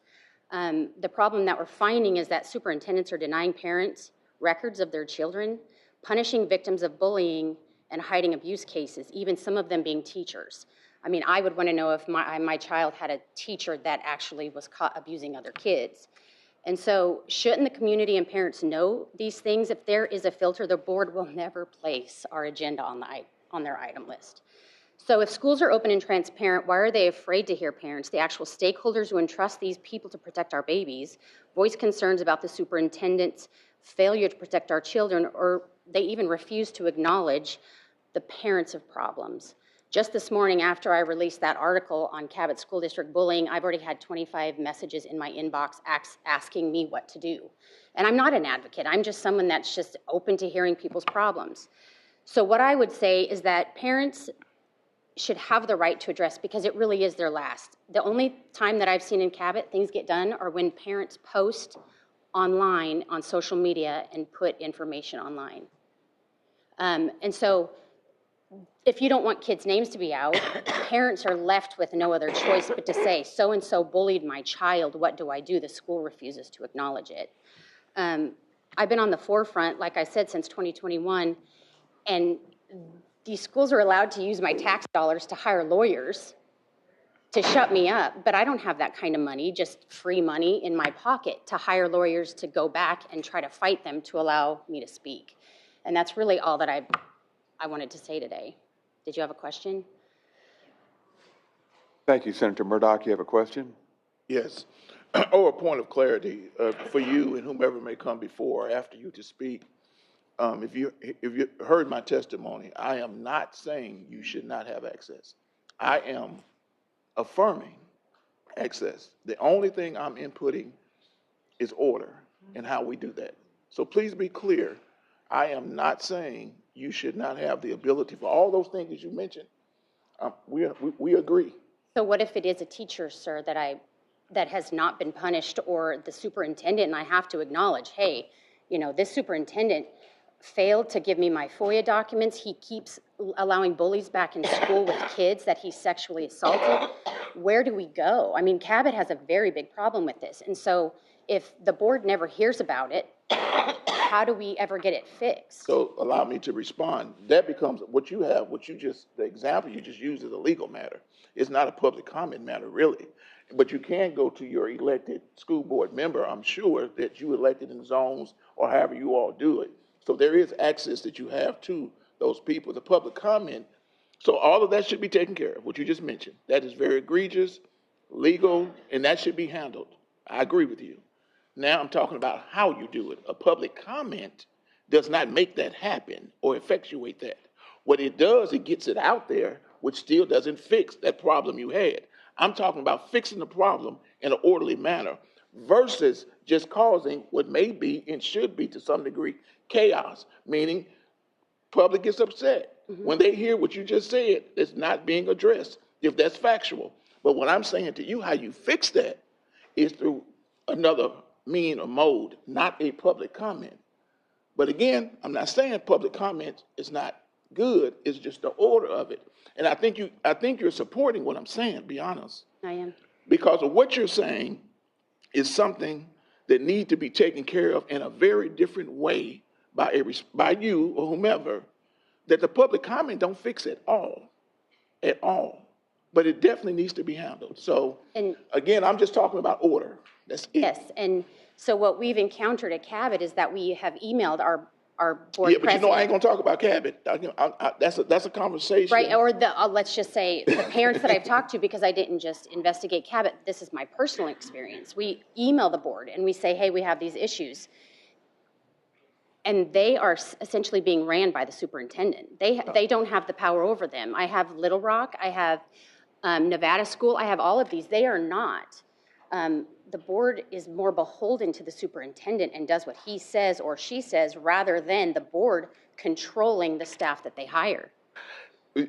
Speaker 10: The problem that we're finding is that superintendents are denying parents records of their children, punishing victims of bullying and hiding abuse cases, even some of them being teachers. I mean, I would want to know if my child had a teacher that actually was caught abusing other kids. And so shouldn't the community and parents know these things? If there is a filter, the board will never place our agenda on their item list. So if schools are open and transparent, why are they afraid to hear parents, the actual stakeholders who entrust these people to protect our babies, voice concerns about the superintendent's failure to protect our children, or they even refuse to acknowledge the parents of problems? Just this morning, after I released that article on Cabot School District bullying, I've already had 25 messages in my inbox asking me what to do. And I'm not an advocate. I'm just someone that's just open to hearing people's problems. So what I would say is that parents should have the right to address, because it really is their last. The only time that I've seen in Cabot things get done are when parents post online on social media and put information online. And so if you don't want kids' names to be out, parents are left with no other choice but to say, so-and-so bullied my child, what do I do? The school refuses to acknowledge it. I've been on the forefront, like I said, since 2021, and these schools are allowed to use my tax dollars to hire lawyers to shut me up, but I don't have that kind of money, just free money in my pocket to hire lawyers to go back and try to fight them to allow me to speak. And that's really all that I wanted to say today. Did you have a question?
Speaker 2: Thank you, Senator Murdoch. You have a question?
Speaker 3: Yes. Oh, a point of clarity for you and whomever may come before or after you to speak. If you heard my testimony, I am not saying you should not have access. I am affirming access. The only thing I'm inputting is order and how we do that. So please be clear. I am not saying you should not have the ability for all those things that you mentioned. We agree.
Speaker 10: So what if it is a teacher, sir, that has not been punished, or the superintendent, and I have to acknowledge, hey, this superintendent failed to give me my FOIA documents. He keeps allowing bullies back in school with kids that he sexually assaulted. Where do we go? I mean, Cabot has a very big problem with this. And so if the board never hears about it, how do we ever get it fixed?
Speaker 3: So allow me to respond. That becomes what you have, the example you just used is a legal matter. It's not a public comment matter, really. But you can go to your elected school board member, I'm sure, that you elected in zones or however you all do it. So there is access that you have to those people. The public comment, so all of that should be taken care of, what you just mentioned. That is very egregious, legal, and that should be handled. I agree with you. Now I'm talking about how you do it. A public comment does not make that happen or effectuate that. What it does, it gets it out there, which still doesn't fix that problem you had. I'm talking about fixing the problem in an orderly manner versus just causing what may be and should be to some degree chaos, meaning public gets upset when they hear what you just said that's not being addressed, if that's factual. But what I'm saying to you, how you fix that is through another mean or mode, not a public comment. But again, I'm not saying public comment is not good, it's just the order of it. And I think you're supporting what I'm saying, be honest.
Speaker 10: I am.
Speaker 3: Because of what you're saying is something that need to be taken care of in a very different way by you or whomever, that the public comment don't fix at all. But it definitely needs to be handled. So again, I'm just talking about order. That's it.
Speaker 10: Yes, and so what we've encountered at Cabot is that we have emailed our board
Speaker 3: Yeah, but
Speaker 10: president.
Speaker 3: I ain't gonna talk about Cabot. That's a conversation.
Speaker 10: Right, or let's just say the parents that I've talked to, because I didn't just investigate Cabot, this is my personal experience. We email the board and we say, hey, we have these issues. And they are essentially being ran by the superintendent. They don't have the power over them. I have Little Rock, I have Nevada School, I have all of these. They are not. The board is more beholden to the superintendent and does what he says or she says, rather than the board controlling the staff that they hire.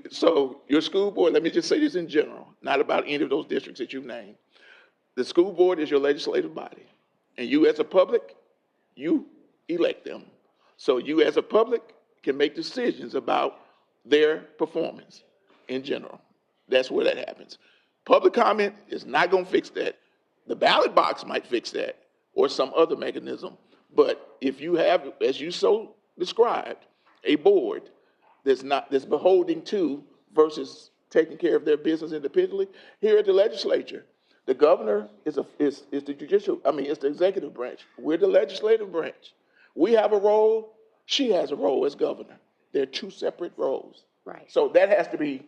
Speaker 3: So your school board, let me just say this in general, not about any of those districts that you've named. The school board is your legislative body. And you as a public, you elect them. So you as a public can make decisions about their performance in general. That's where that happens. Public comment is not going to fix that. The ballot box might fix that or some other mechanism. But if you have, as you so described, a board that's beholding to versus taking care of their business independently, here at the legislature, the governor is the judicial, it's the executive branch. We're the legislative branch. We have a role, she has a role as governor. They're two separate roles.
Speaker 10: Right.
Speaker 3: So that has to be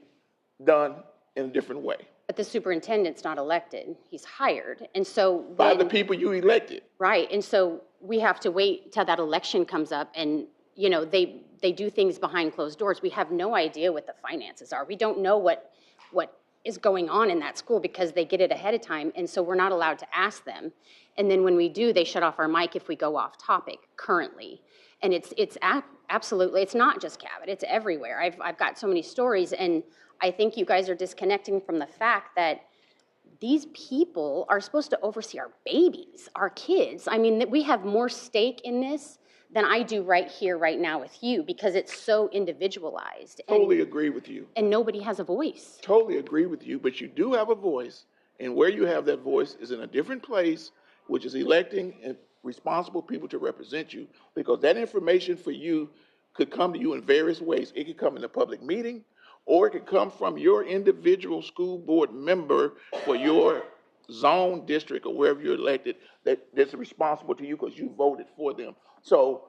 Speaker 3: done in a different way.
Speaker 10: But the superintendent's not elected, he's hired, and so.
Speaker 3: By the people you elected.
Speaker 10: Right, and so we have to wait till that election comes up, and, they do things behind closed doors. We have no idea what the finances are. We don't know what is going on in that school because they get it ahead of time, and so we're not allowed to ask them. And then when we do, they shut off our mic if we go off topic currently. And it's absolutely, it's not just Cabot, it's everywhere. I've got so many stories, and I think you guys are disconnecting from the fact that these people are supposed to oversee our babies, our kids. I mean, we have more stake in this than I do right here, right now with you, because it's so individualized.
Speaker 3: Totally agree with you.
Speaker 10: And nobody has a voice.
Speaker 3: Totally agree with you, but you do have a voice, and where you have that voice is in a different place, which is electing and responsible people to represent you, because that information for you could come to you in various ways. It could come in a public meeting, or it could come from your individual school board member for your zone, district, or wherever you're elected that's responsible to you because you voted for them. So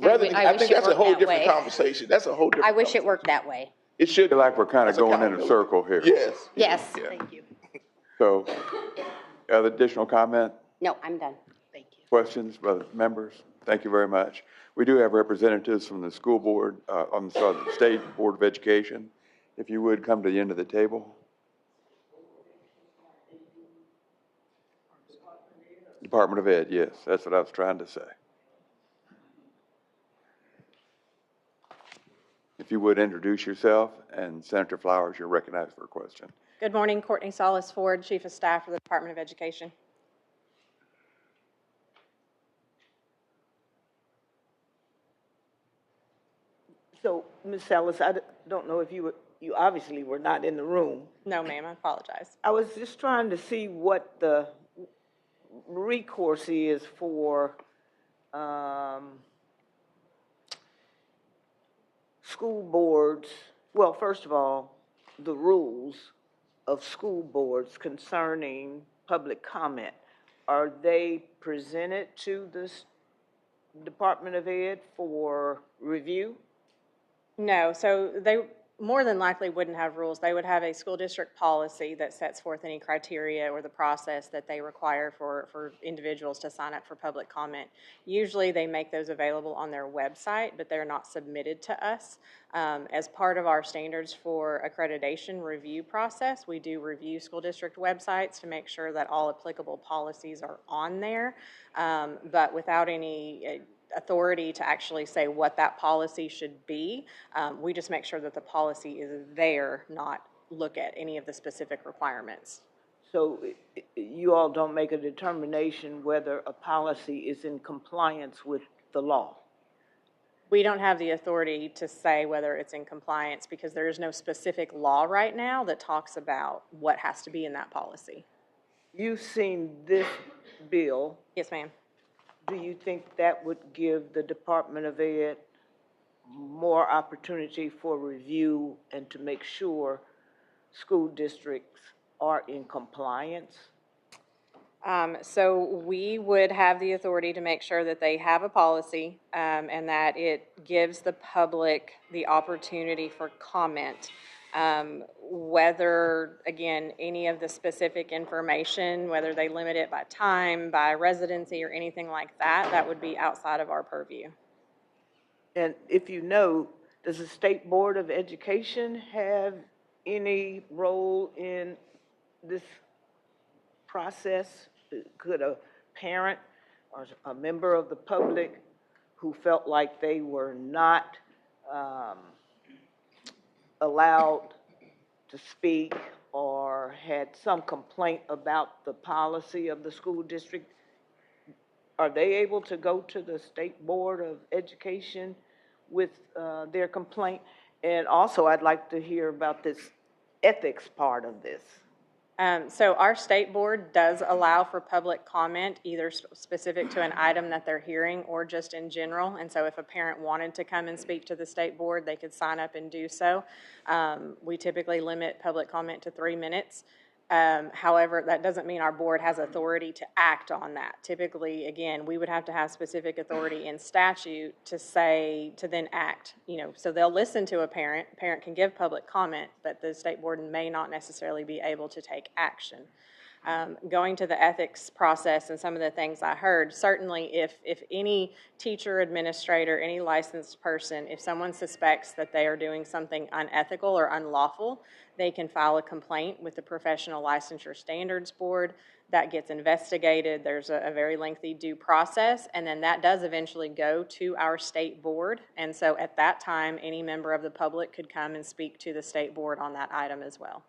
Speaker 3: I think that's a whole different conversation. That's a whole different
Speaker 10: I wish it worked that way.
Speaker 3: It should.
Speaker 2: I feel like we're kind of going in a circle here.
Speaker 3: Yes.
Speaker 10: Yes.
Speaker 2: Yeah.
Speaker 1: Thank you.
Speaker 2: So, other additional comment,
Speaker 10: No, I'm done.
Speaker 1: Thank you.
Speaker 2: questions by the members? Thank you very much. We do have representatives from the school board, the State Board of Education. If you would come to the end of the table. Department of Ed, yes, that's what I was trying to say. If you would introduce yourself, and Senator Flowers, you're recognized for a question.
Speaker 11: Good morning, Courtney Solis Ford, Chief of Staff for the Department of Education.
Speaker 4: So, Ms. Salas, don't know if you obviously were not in the room.
Speaker 11: No, ma'am, I apologize.
Speaker 4: I was just trying to see what the recourse is for school boards. Well, first of all, the rules of school boards concerning public comment. Are they presented to the Department of Ed for review?
Speaker 11: No, so they more than likely wouldn't have rules. They would have a school district policy that sets forth any criteria or the process that they require for individuals to sign up for public comment. Usually they make those available on their website, but they're not submitted to us. As part of our standards for accreditation review process, we do review school district websites to make sure that all applicable policies are on there, but without any authority to actually say what that policy should be. We just make sure that the policy is there, not look at any of the specific requirements.
Speaker 4: So you all don't make a determination whether a policy is in compliance with the law?
Speaker 11: We don't have the authority to say whether it's in compliance because there is no specific law right now that talks about what has to be in that policy.
Speaker 4: You've seen this bill.
Speaker 11: Yes, ma'am.
Speaker 4: Do you think that would give the Department of Ed more opportunity for review and to make sure school districts are in compliance?
Speaker 11: So we would have the authority to make sure that they have a policy and that it gives the public the opportunity for comment. Whether, again, any of the specific information, whether they limit it by time, by residency, or anything like that, that would be outside of our purview.
Speaker 4: And if you know, does the State Board of Education have any role in this process? Could a parent or a member of the public who felt like they were not allowed to speak or had some complaint about the policy of the school district, are they able to go to the State Board of Education with their complaint? And also, I'd like to hear about this ethics part of this.
Speaker 11: So our state board does allow for public comment, either specific to an item that they're hearing or just in general. And so if a parent wanted to come and speak to the state board, they could sign up and do so. We typically limit public comment to 3 minutes. However, that doesn't mean our board has authority to act on that. Typically, again, we would have to have specific authority in statute to say, to then act, so they'll listen to a parent can give public comment, but the state board may not necessarily be able to take action. Going to the ethics process and some of the things I heard, certainly if any teacher, administrator, any licensed person, if someone suspects that they are doing something unethical or unlawful, they can file a complaint with the Professional Licensure Standards Board. That gets investigated. There's a very lengthy due process, and then that does eventually go to our state board. And so at that time, any member of the public could come and speak to the state board on that item as well.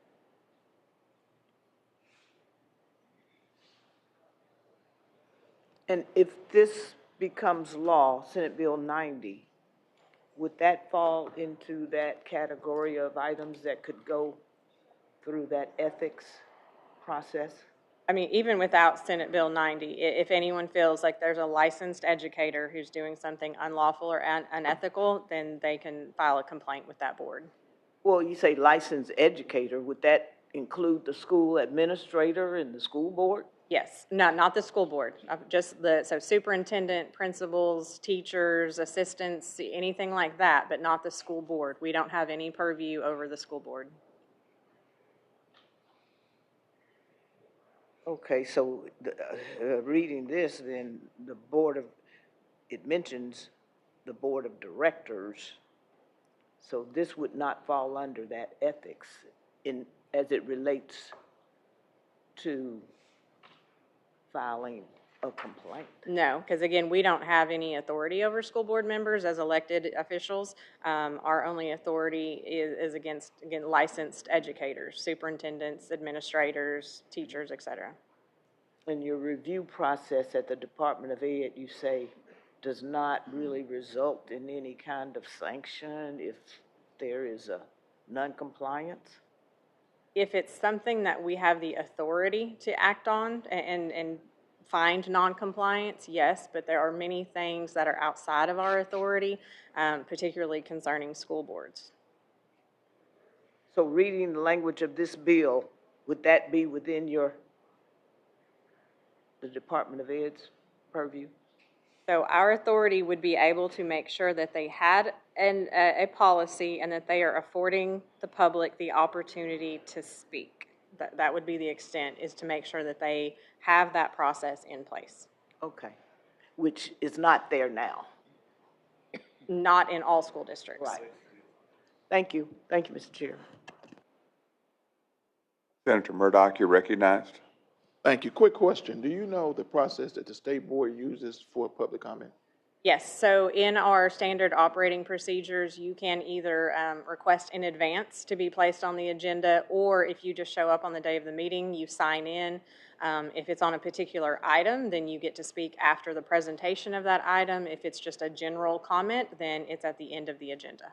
Speaker 4: And if this becomes law, Senate Bill 90, would that fall into that category of items that could go through that ethics process?
Speaker 11: I mean, even without Senate Bill 90, if anyone feels like there's a licensed educator who's doing something unlawful or unethical, then they can file a complaint with that board.
Speaker 4: Well, you say licensed educator, would that include the school administrator and the school board?
Speaker 11: Yes, not the school board, just so superintendent, principals, teachers, assistants, anything like that, but not the school board. We don't have any purview over the school board.
Speaker 4: Okay, so reading this, then the board of, it mentions the board of directors, so this would not fall under that ethics as it relates to filing a complaint?
Speaker 11: No, because again, we don't have any authority over school board members as elected officials. Our only authority is against, again, licensed educators, superintendents, administrators, teachers, et cetera.
Speaker 4: And your review process at the Department of Ed, you say, does not really result in any kind of sanction if there is a non-compliance?
Speaker 11: If it's something that we have the authority to act on and find non-compliance, yes, but there are many things that are outside of our authority, particularly concerning school boards.
Speaker 4: So reading the language of this bill, would that be within the Department of Ed's purview?
Speaker 11: So our authority would be able to make sure that they had a policy and that they are affording the public the opportunity to speak. That would be the extent, is to make sure that they have that process in place.
Speaker 4: Okay, which is not there now.
Speaker 11: Not in all school districts.
Speaker 4: Right. Thank you, Mr. Chair.
Speaker 2: Senator Murdoch, you're recognized.
Speaker 3: Thank you. Quick question. Do you know the process that the state board uses for public comment?
Speaker 11: Yes, so in our standard operating procedures, you can either request in advance to be placed on the agenda, or if you just show up on the day of the meeting, you sign in. If it's on a particular item, then you get to speak after the presentation of that item. If it's just a general comment, then it's at the end of the agenda.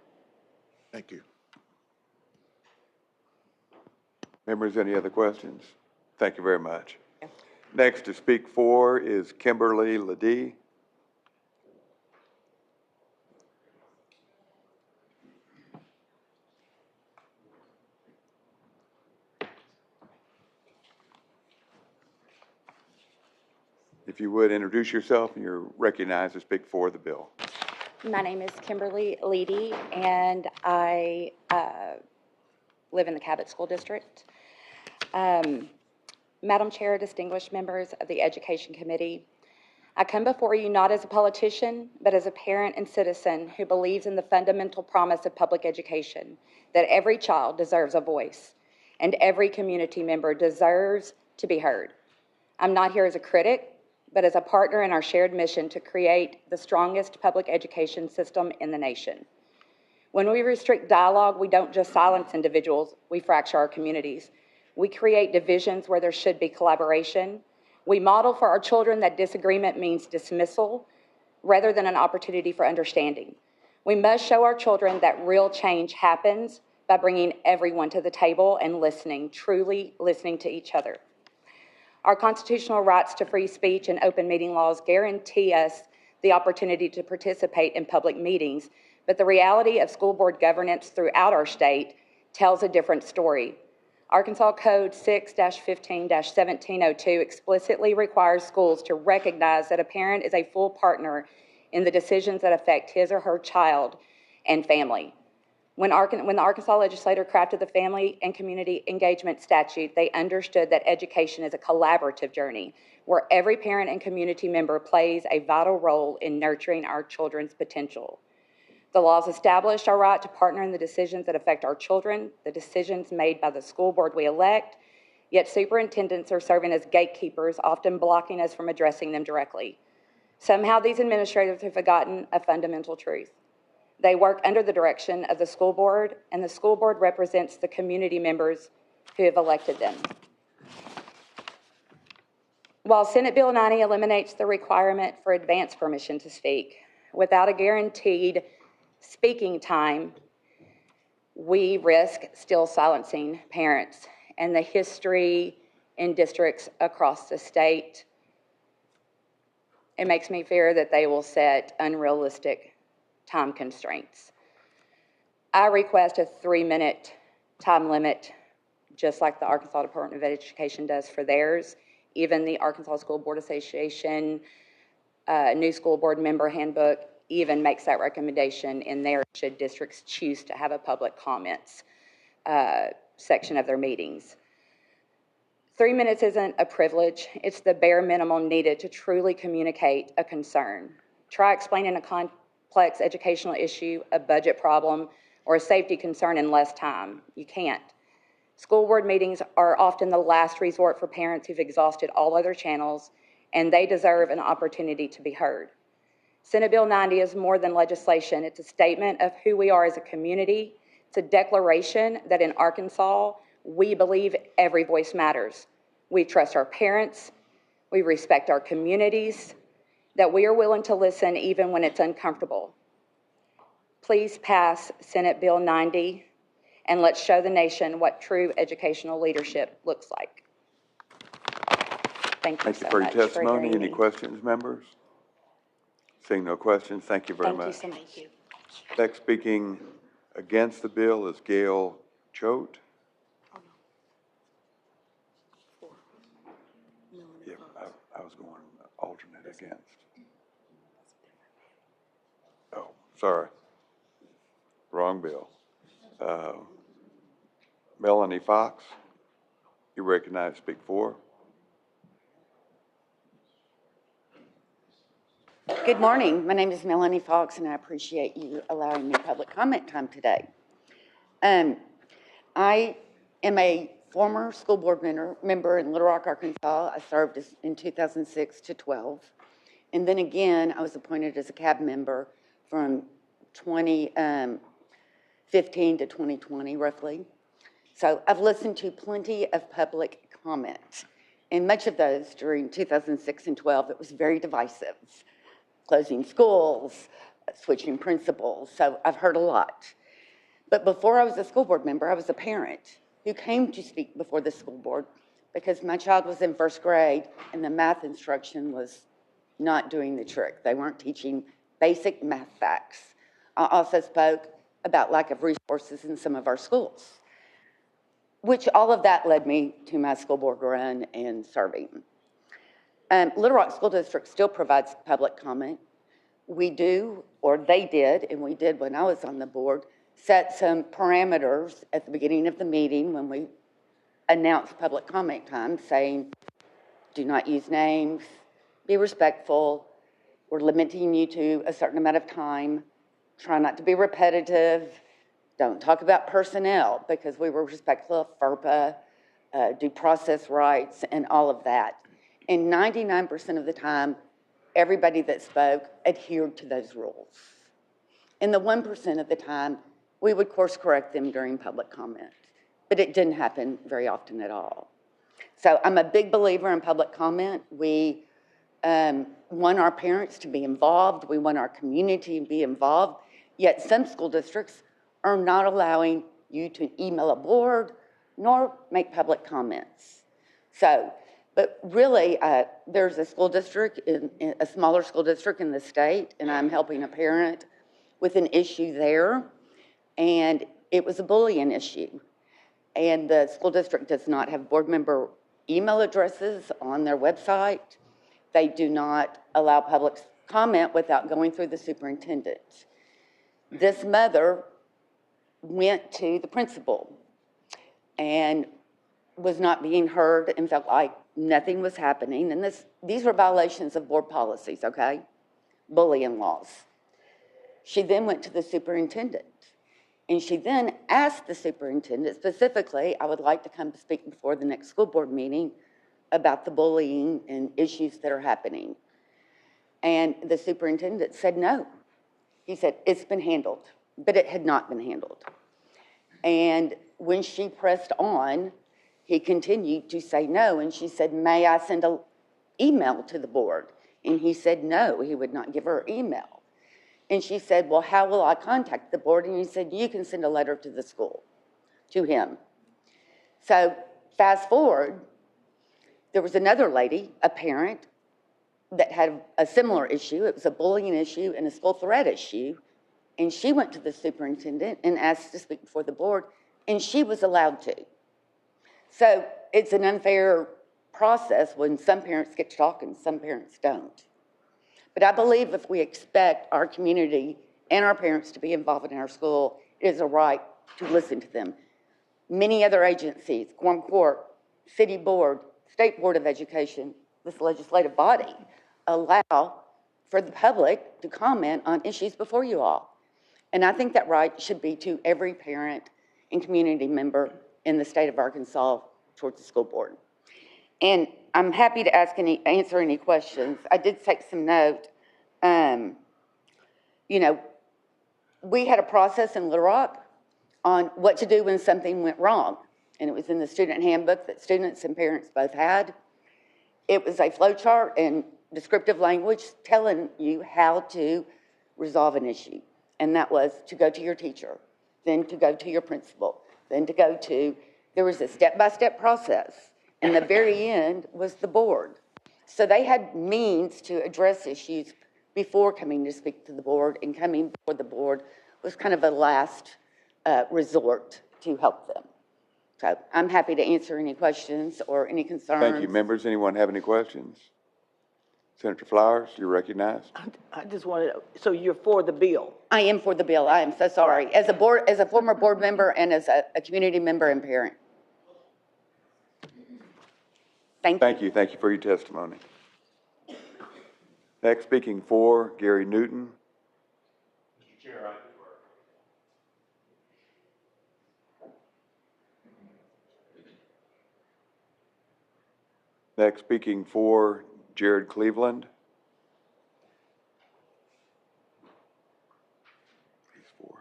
Speaker 3: Thank you.
Speaker 2: Members, any other questions? Thank you very much. Next to speak for is Kimberly Ledee. If you would, introduce yourself, and you're recognized to speak for the bill.
Speaker 12: My name is Kimberly Leedy, and I live in the Cabot School District. Madam Chair, distinguished members of the Education Committee, I come before you not as a politician, but as a parent and citizen who believes in the fundamental promise of public education, that every child deserves a voice, and every community member deserves to be heard. I'm not here as a critic, but as a partner in our shared mission to create the strongest public education system in the nation. When we restrict dialogue, we don't just silence individuals, we fracture our communities. We create divisions where there should be collaboration. We model for our children that disagreement means dismissal rather than an opportunity for understanding. We must show our children that real change happens by bringing everyone to the table and listening, truly listening to each other. Our constitutional rights to free speech and open meeting laws guarantee us the opportunity to participate in public meetings, but the reality of school board governance throughout our state tells a different story. Arkansas Code 6-15-1702 explicitly requires schools to recognize that a parent is a full partner in the decisions that affect his or her child and family. When the Arkansas legislature crafted the Family and Community Engagement Statute, they understood that education is a collaborative journey where every parent and community member plays a vital role in nurturing our children's potential. The laws established our right to partner in the decisions that affect our children, the decisions made by the school board we elect, yet superintendents are serving as gatekeepers, often blocking us from addressing them directly. Somehow these administrators have forgotten a fundamental truth. They work under the direction of the school board, and the school board represents the community members who have elected them. While Senate Bill 90 eliminates the requirement for advance permission to speak, without a guaranteed speaking time, we risk still silencing parents, and the history in districts across the state, it makes me fear that they will set unrealistic time constraints. I request a 3-minute time limit, just like the Arkansas Department of Education does for theirs. Even the Arkansas School Board Association new school board member handbook even makes that recommendation in there should districts choose to have a public comments section of their meetings. 3 minutes isn't a privilege. It's the bare minimum needed to truly communicate a concern. Try explaining a complex educational issue, a budget problem, or a safety concern in less time. You can't. School board meetings are often the last resort for parents who've exhausted all other channels and they deserve an opportunity to be heard. Senate Bill 90 is more than legislation. It's a statement of who we are as a community. It's a declaration that in Arkansas, we believe every voice matters. We trust our parents, we respect our communities, that we are willing to listen even when it's uncomfortable. Please pass Senate Bill 90, and let's show the nation what true educational leadership looks like. Thank you
Speaker 2: Thank
Speaker 12: so
Speaker 2: you for your
Speaker 12: much for
Speaker 2: testimony.
Speaker 12: hearing
Speaker 2: Any
Speaker 12: me.
Speaker 2: questions, members? Seeing no questions, thank you very much.
Speaker 12: Thank you so much.
Speaker 2: Next speaking against the bill is Gail Choate. Yeah, I was going alternate against. Oh, sorry. Wrong bill. Melanie Fox, you recognize, speak for.
Speaker 13: Good morning. My name is Melanie Fox, and I appreciate you allowing me public comment time today. I am a former school board member in Little Rock, Arkansas. I served in 2006 to 12. And then again, I was appointed as a CAB member from 2015 to 2020, roughly. So I've listened to plenty of public comment, and much of those during 2006 and 12, it was very divisive. Closing schools, switching principals, so I've heard a lot. But before I was a school board member, I was a parent who came to speak before the school board because my child was in first grade and the math instruction was not doing the trick. They weren't teaching basic math facts. I also spoke about lack of resources in some of our schools, which all of that led me to my school board run and serving. Little Rock School District still provides public comment. We do, or they did, and we did when I was on the board, set some parameters at the beginning of the meeting when we announced public comment time, saying, do not use names, be respectful, we're limiting you to a certain amount of time, try not to be repetitive, don't talk about personnel, because we were respectful of FERPA, due process rights, and all of that. And 99% of the time, everybody that spoke adhered to those rules. And the 1% of the time, we would course correct them during public comment, but it didn't happen very often at all. So I'm a big believer in public comment. We want our parents to be involved. We want our community to be involved. Yet some school districts are not allowing you to email a board nor make public comments. So, but really, there's a school district, in a smaller school district in the state, and I'm helping a parent with an issue there, and it was a bullying issue. And the school district does not have board member email addresses on their website. They do not allow public comment without going through the superintendent. This mother went to the principal and was not being heard and felt like nothing was happening. And these were violations of board policies, okay? Bullying laws. She then went to the superintendent. And she then asked the superintendent specifically, I would like to come speak before the next school board meeting about the bullying and issues that are happening. And the superintendent said no. He said, it's been handled, but it had not been handled. And when she pressed on, he continued to say no. And she said, may I send an email to the board? And he said no, he would not give her email. And she said, well, how will I contact the board? And he said, you can send a letter to the school, to him. So fast forward, there was another lady, a parent, that had a similar issue. It was a bullying issue and a school threat issue. And she went to the superintendent and asked to speak before the board, and she was allowed to. So it's an unfair process when some parents get to talk and some parents don't. But I believe if we expect our community and our parents to be involved in our school, it is a right to listen to them. Many other agencies, Quorum Court, City Board, State Board of Education, this legislative body, allow for the public to comment on issues before you all. And I think that right should be to every parent and community member in the state of Arkansas towards the school board. And I'm happy to answer any questions. I did take some note. You know, we had a process in Little Rock on what to do when something went wrong. And it was in the student handbook that students and parents both had. It was a flow chart and descriptive language telling you how to resolve an issue. And that was to go to your teacher, then to go to your principal, then to go to, there was a step-by-step process. And the very end was the board. So they had means to address issues before coming to speak to the board, and coming before the board was kind of a last resort to help them. So I'm happy to answer any questions or any concerns.
Speaker 2: Thank you. Members, anyone have any questions? Senator Flowers, you're recognized.
Speaker 4: I just wanted, so you're for the bill?
Speaker 13: I am for the bill. I am so sorry. As a former board member and as a community member and parent. Thank you.
Speaker 2: Thank you. Thank you for your testimony. Next, speaking for, Gary Newton.
Speaker 14: Mr. Chair, I defer.
Speaker 2: Next, speaking for, Jared Cleveland. He's for.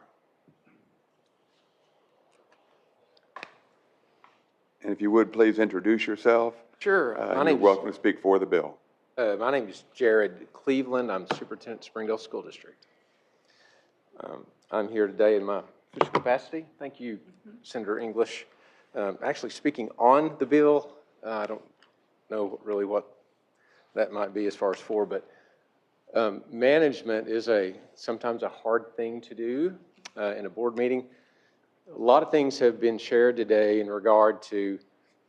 Speaker 2: And if you would, please introduce yourself.
Speaker 15: Sure.
Speaker 2: You're welcome to speak for the bill.
Speaker 15: My name is Jared Cleveland. I'm Superintendent of Springdale School District. I'm here today in my official capacity. Thank you, Senator English. Actually speaking on the bill, I don't know really what that might be as far as for, but management is sometimes a hard thing to do in a board meeting. A lot of things have been shared today in regard to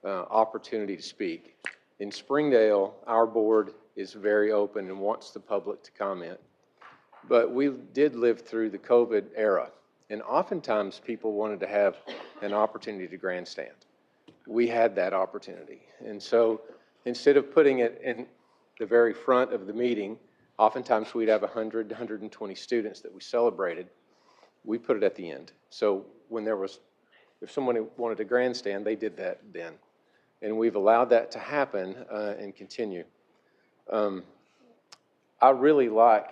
Speaker 15: opportunity to speak. In Springdale, our board is very open and wants the public to comment. But we did live through the COVID era, and oftentimes people wanted to have an opportunity to grandstand. We had that opportunity. And so instead of putting it in the very front of the meeting, oftentimes we'd have 100 to 120 students that we celebrated. We put it at the end. So when if someone wanted to grandstand, they did that then. And we've allowed that to happen and continue. I really like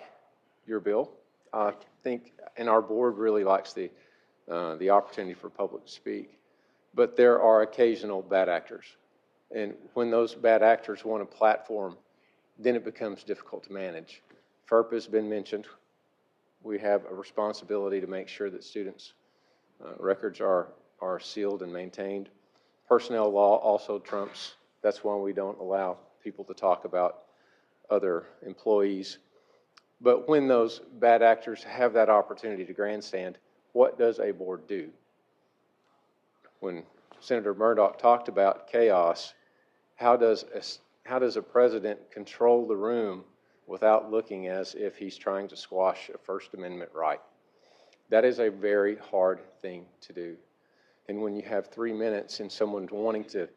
Speaker 15: your bill. I think, and our board really likes the opportunity for public to speak. But there are occasional bad actors. And when those bad actors want a platform, then it becomes difficult to manage. FERPA has been mentioned. We have a responsibility to make sure that students' records are sealed and maintained. Personnel law also trumps. That's why we don't allow people to talk about other employees. But when those bad actors have that opportunity to grandstand, what does a board do? When Senator Murdoch talked about chaos, how does a president control the room without looking as if he's trying to squash a First Amendment right? That is a very hard thing to do. And when you have 3 minutes and someone's wanting to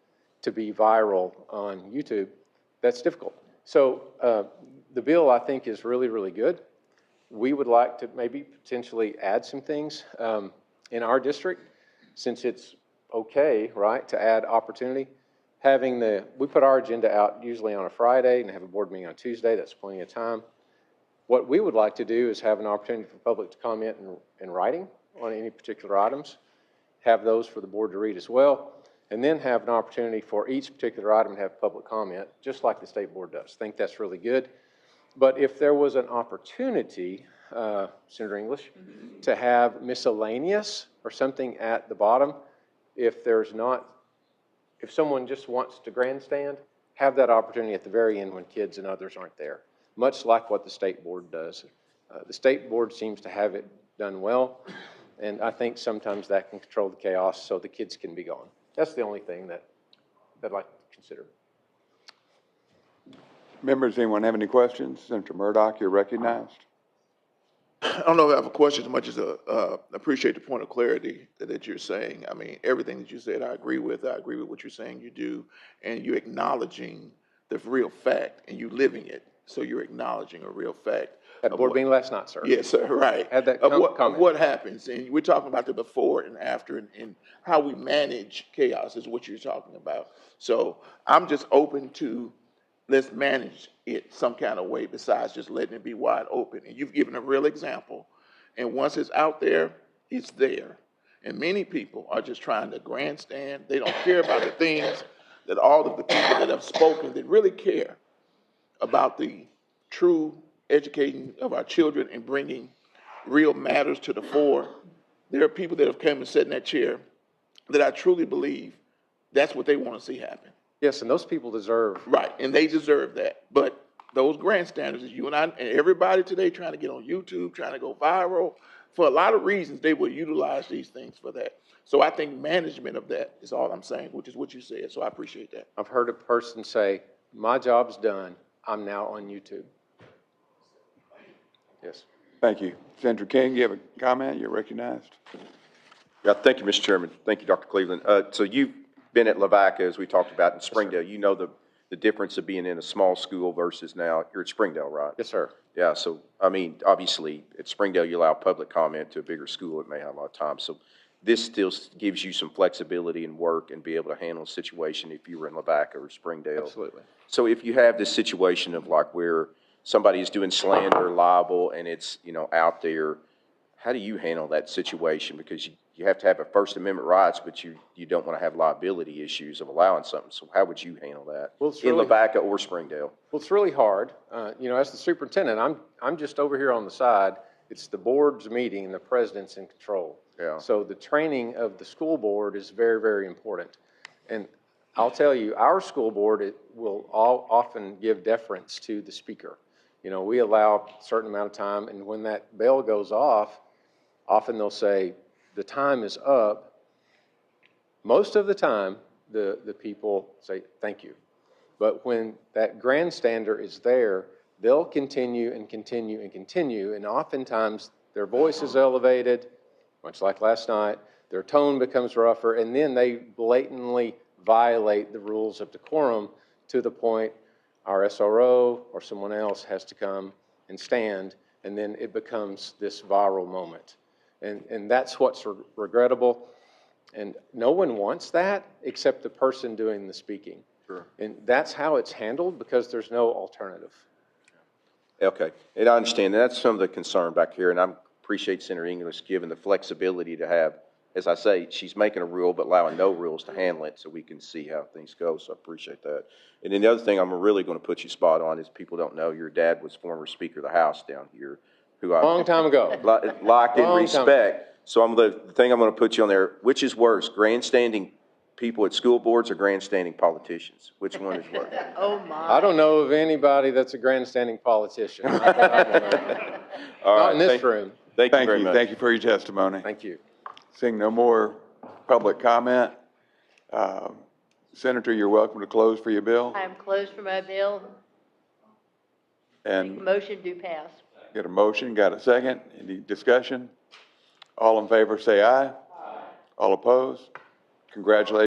Speaker 15: be viral on YouTube, that's difficult. So the bill, I think, is really, really good. We would like to maybe potentially add some things in our district, since it's okay, right, to add opportunity. We put our agenda out usually on a Friday and have a board meeting on Tuesday. That's plenty of time. What we would like to do is have an opportunity for the public to comment in writing on any particular items, have those for the board to read as well, and then have an opportunity for each particular item to have public comment, just like the state board does. I think that's really good. But if there was an opportunity, Senator English, to have miscellaneous or something at the bottom, if someone just wants to grandstand, have that opportunity at the very end when kids and others aren't there, much like what the state board does. The state board seems to have it done well, and I think sometimes that can control the chaos so the kids can be gone. That's the only thing that I'd like to consider.
Speaker 2: Members, anyone have any questions? Senator Murdoch, you're recognized.
Speaker 3: I don't know if I have a question as much as appreciate the point of clarity that you're saying. I mean, everything that you said, I agree with. I agree with what you're saying you do, and you're acknowledging the real fact, and you living it. So you're acknowledging a real fact.
Speaker 15: At board meeting last night, sir.
Speaker 3: Yes, sir, right.
Speaker 15: Had that
Speaker 3: Of what,
Speaker 15: comment.
Speaker 3: of what happens, and we're talking about the before and after, and how we manage chaos is what you're talking about. So I'm just open to, let's manage it some kind of way besides just letting it be wide open. And you've given a real example, and once it's out there, it's there. And many people are just trying to grandstand. They don't care about the things that all of the people that have spoken that really care about the true educating of our children and bringing real matters to the fore. There are people that have come and sat in that chair that I truly believe that's what they want to see happen.
Speaker 15: Yes, and those people deserve.
Speaker 3: Right, and they deserve that. But those grandstanders, you and I, and everybody today trying to get on YouTube, trying to go viral, for a lot of reasons, they will utilize these things for that. So I think management of that is all I'm saying, which is what you said. So I appreciate that.
Speaker 15: I've heard a person say, my job's done, I'm now on YouTube. Yes.
Speaker 2: Thank you. Senator King, you have a comment? You're recognized.
Speaker 8: Yeah, thank you, Mr. Chairman. Thank you, Dr. Cleveland. So you've been at Lavaca, as we talked about, in Springdale. You know the difference of being in a small school versus now, you're at Springdale, right?
Speaker 15: Yes, sir.
Speaker 8: Yeah, so, I mean, obviously, at Springdale, you allow public comment. To a bigger school, it may have a lot of time. So this still gives you some flexibility in work and be able to handle a situation if you were in Lavaca or Springdale.
Speaker 15: Absolutely.
Speaker 8: So if you have this situation of like where somebody is doing slander, libel, and it's, out there, how do you handle that situation? Because you have to have a First Amendment rights, but you don't want to have liability issues of allowing something. So how would you handle that
Speaker 15: Well, it's
Speaker 8: in
Speaker 15: really-
Speaker 8: Lavaca or Springdale?
Speaker 15: Well, it's really hard. As the superintendent, I'm just over here on the side. It's the board's meeting and the president's in control.
Speaker 8: Yeah.
Speaker 15: So the training of the school board is very, very important. And I'll tell you, our school board will often give deference to the speaker. We allow a certain amount of time, and when that bell goes off, often they'll say, the time is up. Most of the time, the people say, thank you. But when that grandstander is there, they'll continue and continue and continue, and oftentimes their voice is elevated, much like last night, their tone becomes rougher, and then they blatantly violate the rules of decorum to the point our SRO or someone else has to come and stand, and then it becomes this viral moment. And that's what's regrettable. And no one wants that except the person doing the speaking.
Speaker 8: Sure.
Speaker 15: And that's how it's handled because there's no alternative.
Speaker 8: Okay, and I understand that's some of the concern back here, and I appreciate Senator English giving the flexibility to have, as I say, she's making a rule but allowing no rules to handle it so we can see how things go, so I appreciate that. And then the other thing I'm really going to put you spot on is people don't know your dad was former Speaker of the House down here, who I
Speaker 15: Long time ago.
Speaker 8: like and
Speaker 15: Long time
Speaker 8: respect. So the thing I'm going to put you on there, which is worse, grandstanding people at school boards or grandstanding politicians? Which one is worse?
Speaker 1: Oh, my.
Speaker 15: I don't know of anybody that's a grandstanding politician.
Speaker 8: All
Speaker 15: Not
Speaker 8: right,
Speaker 15: in this room.
Speaker 8: Thank you very much.
Speaker 2: Thank you for your testimony.
Speaker 15: Thank you.
Speaker 2: Seeing no more public comment, Senator, you're welcome to close for your bill.
Speaker 1: I am closed for my bill.
Speaker 2: And
Speaker 1: Motion do pass.
Speaker 2: get a motion, got a second? Any discussion? All in favor, say aye. Aye. All opposed? Congratulations.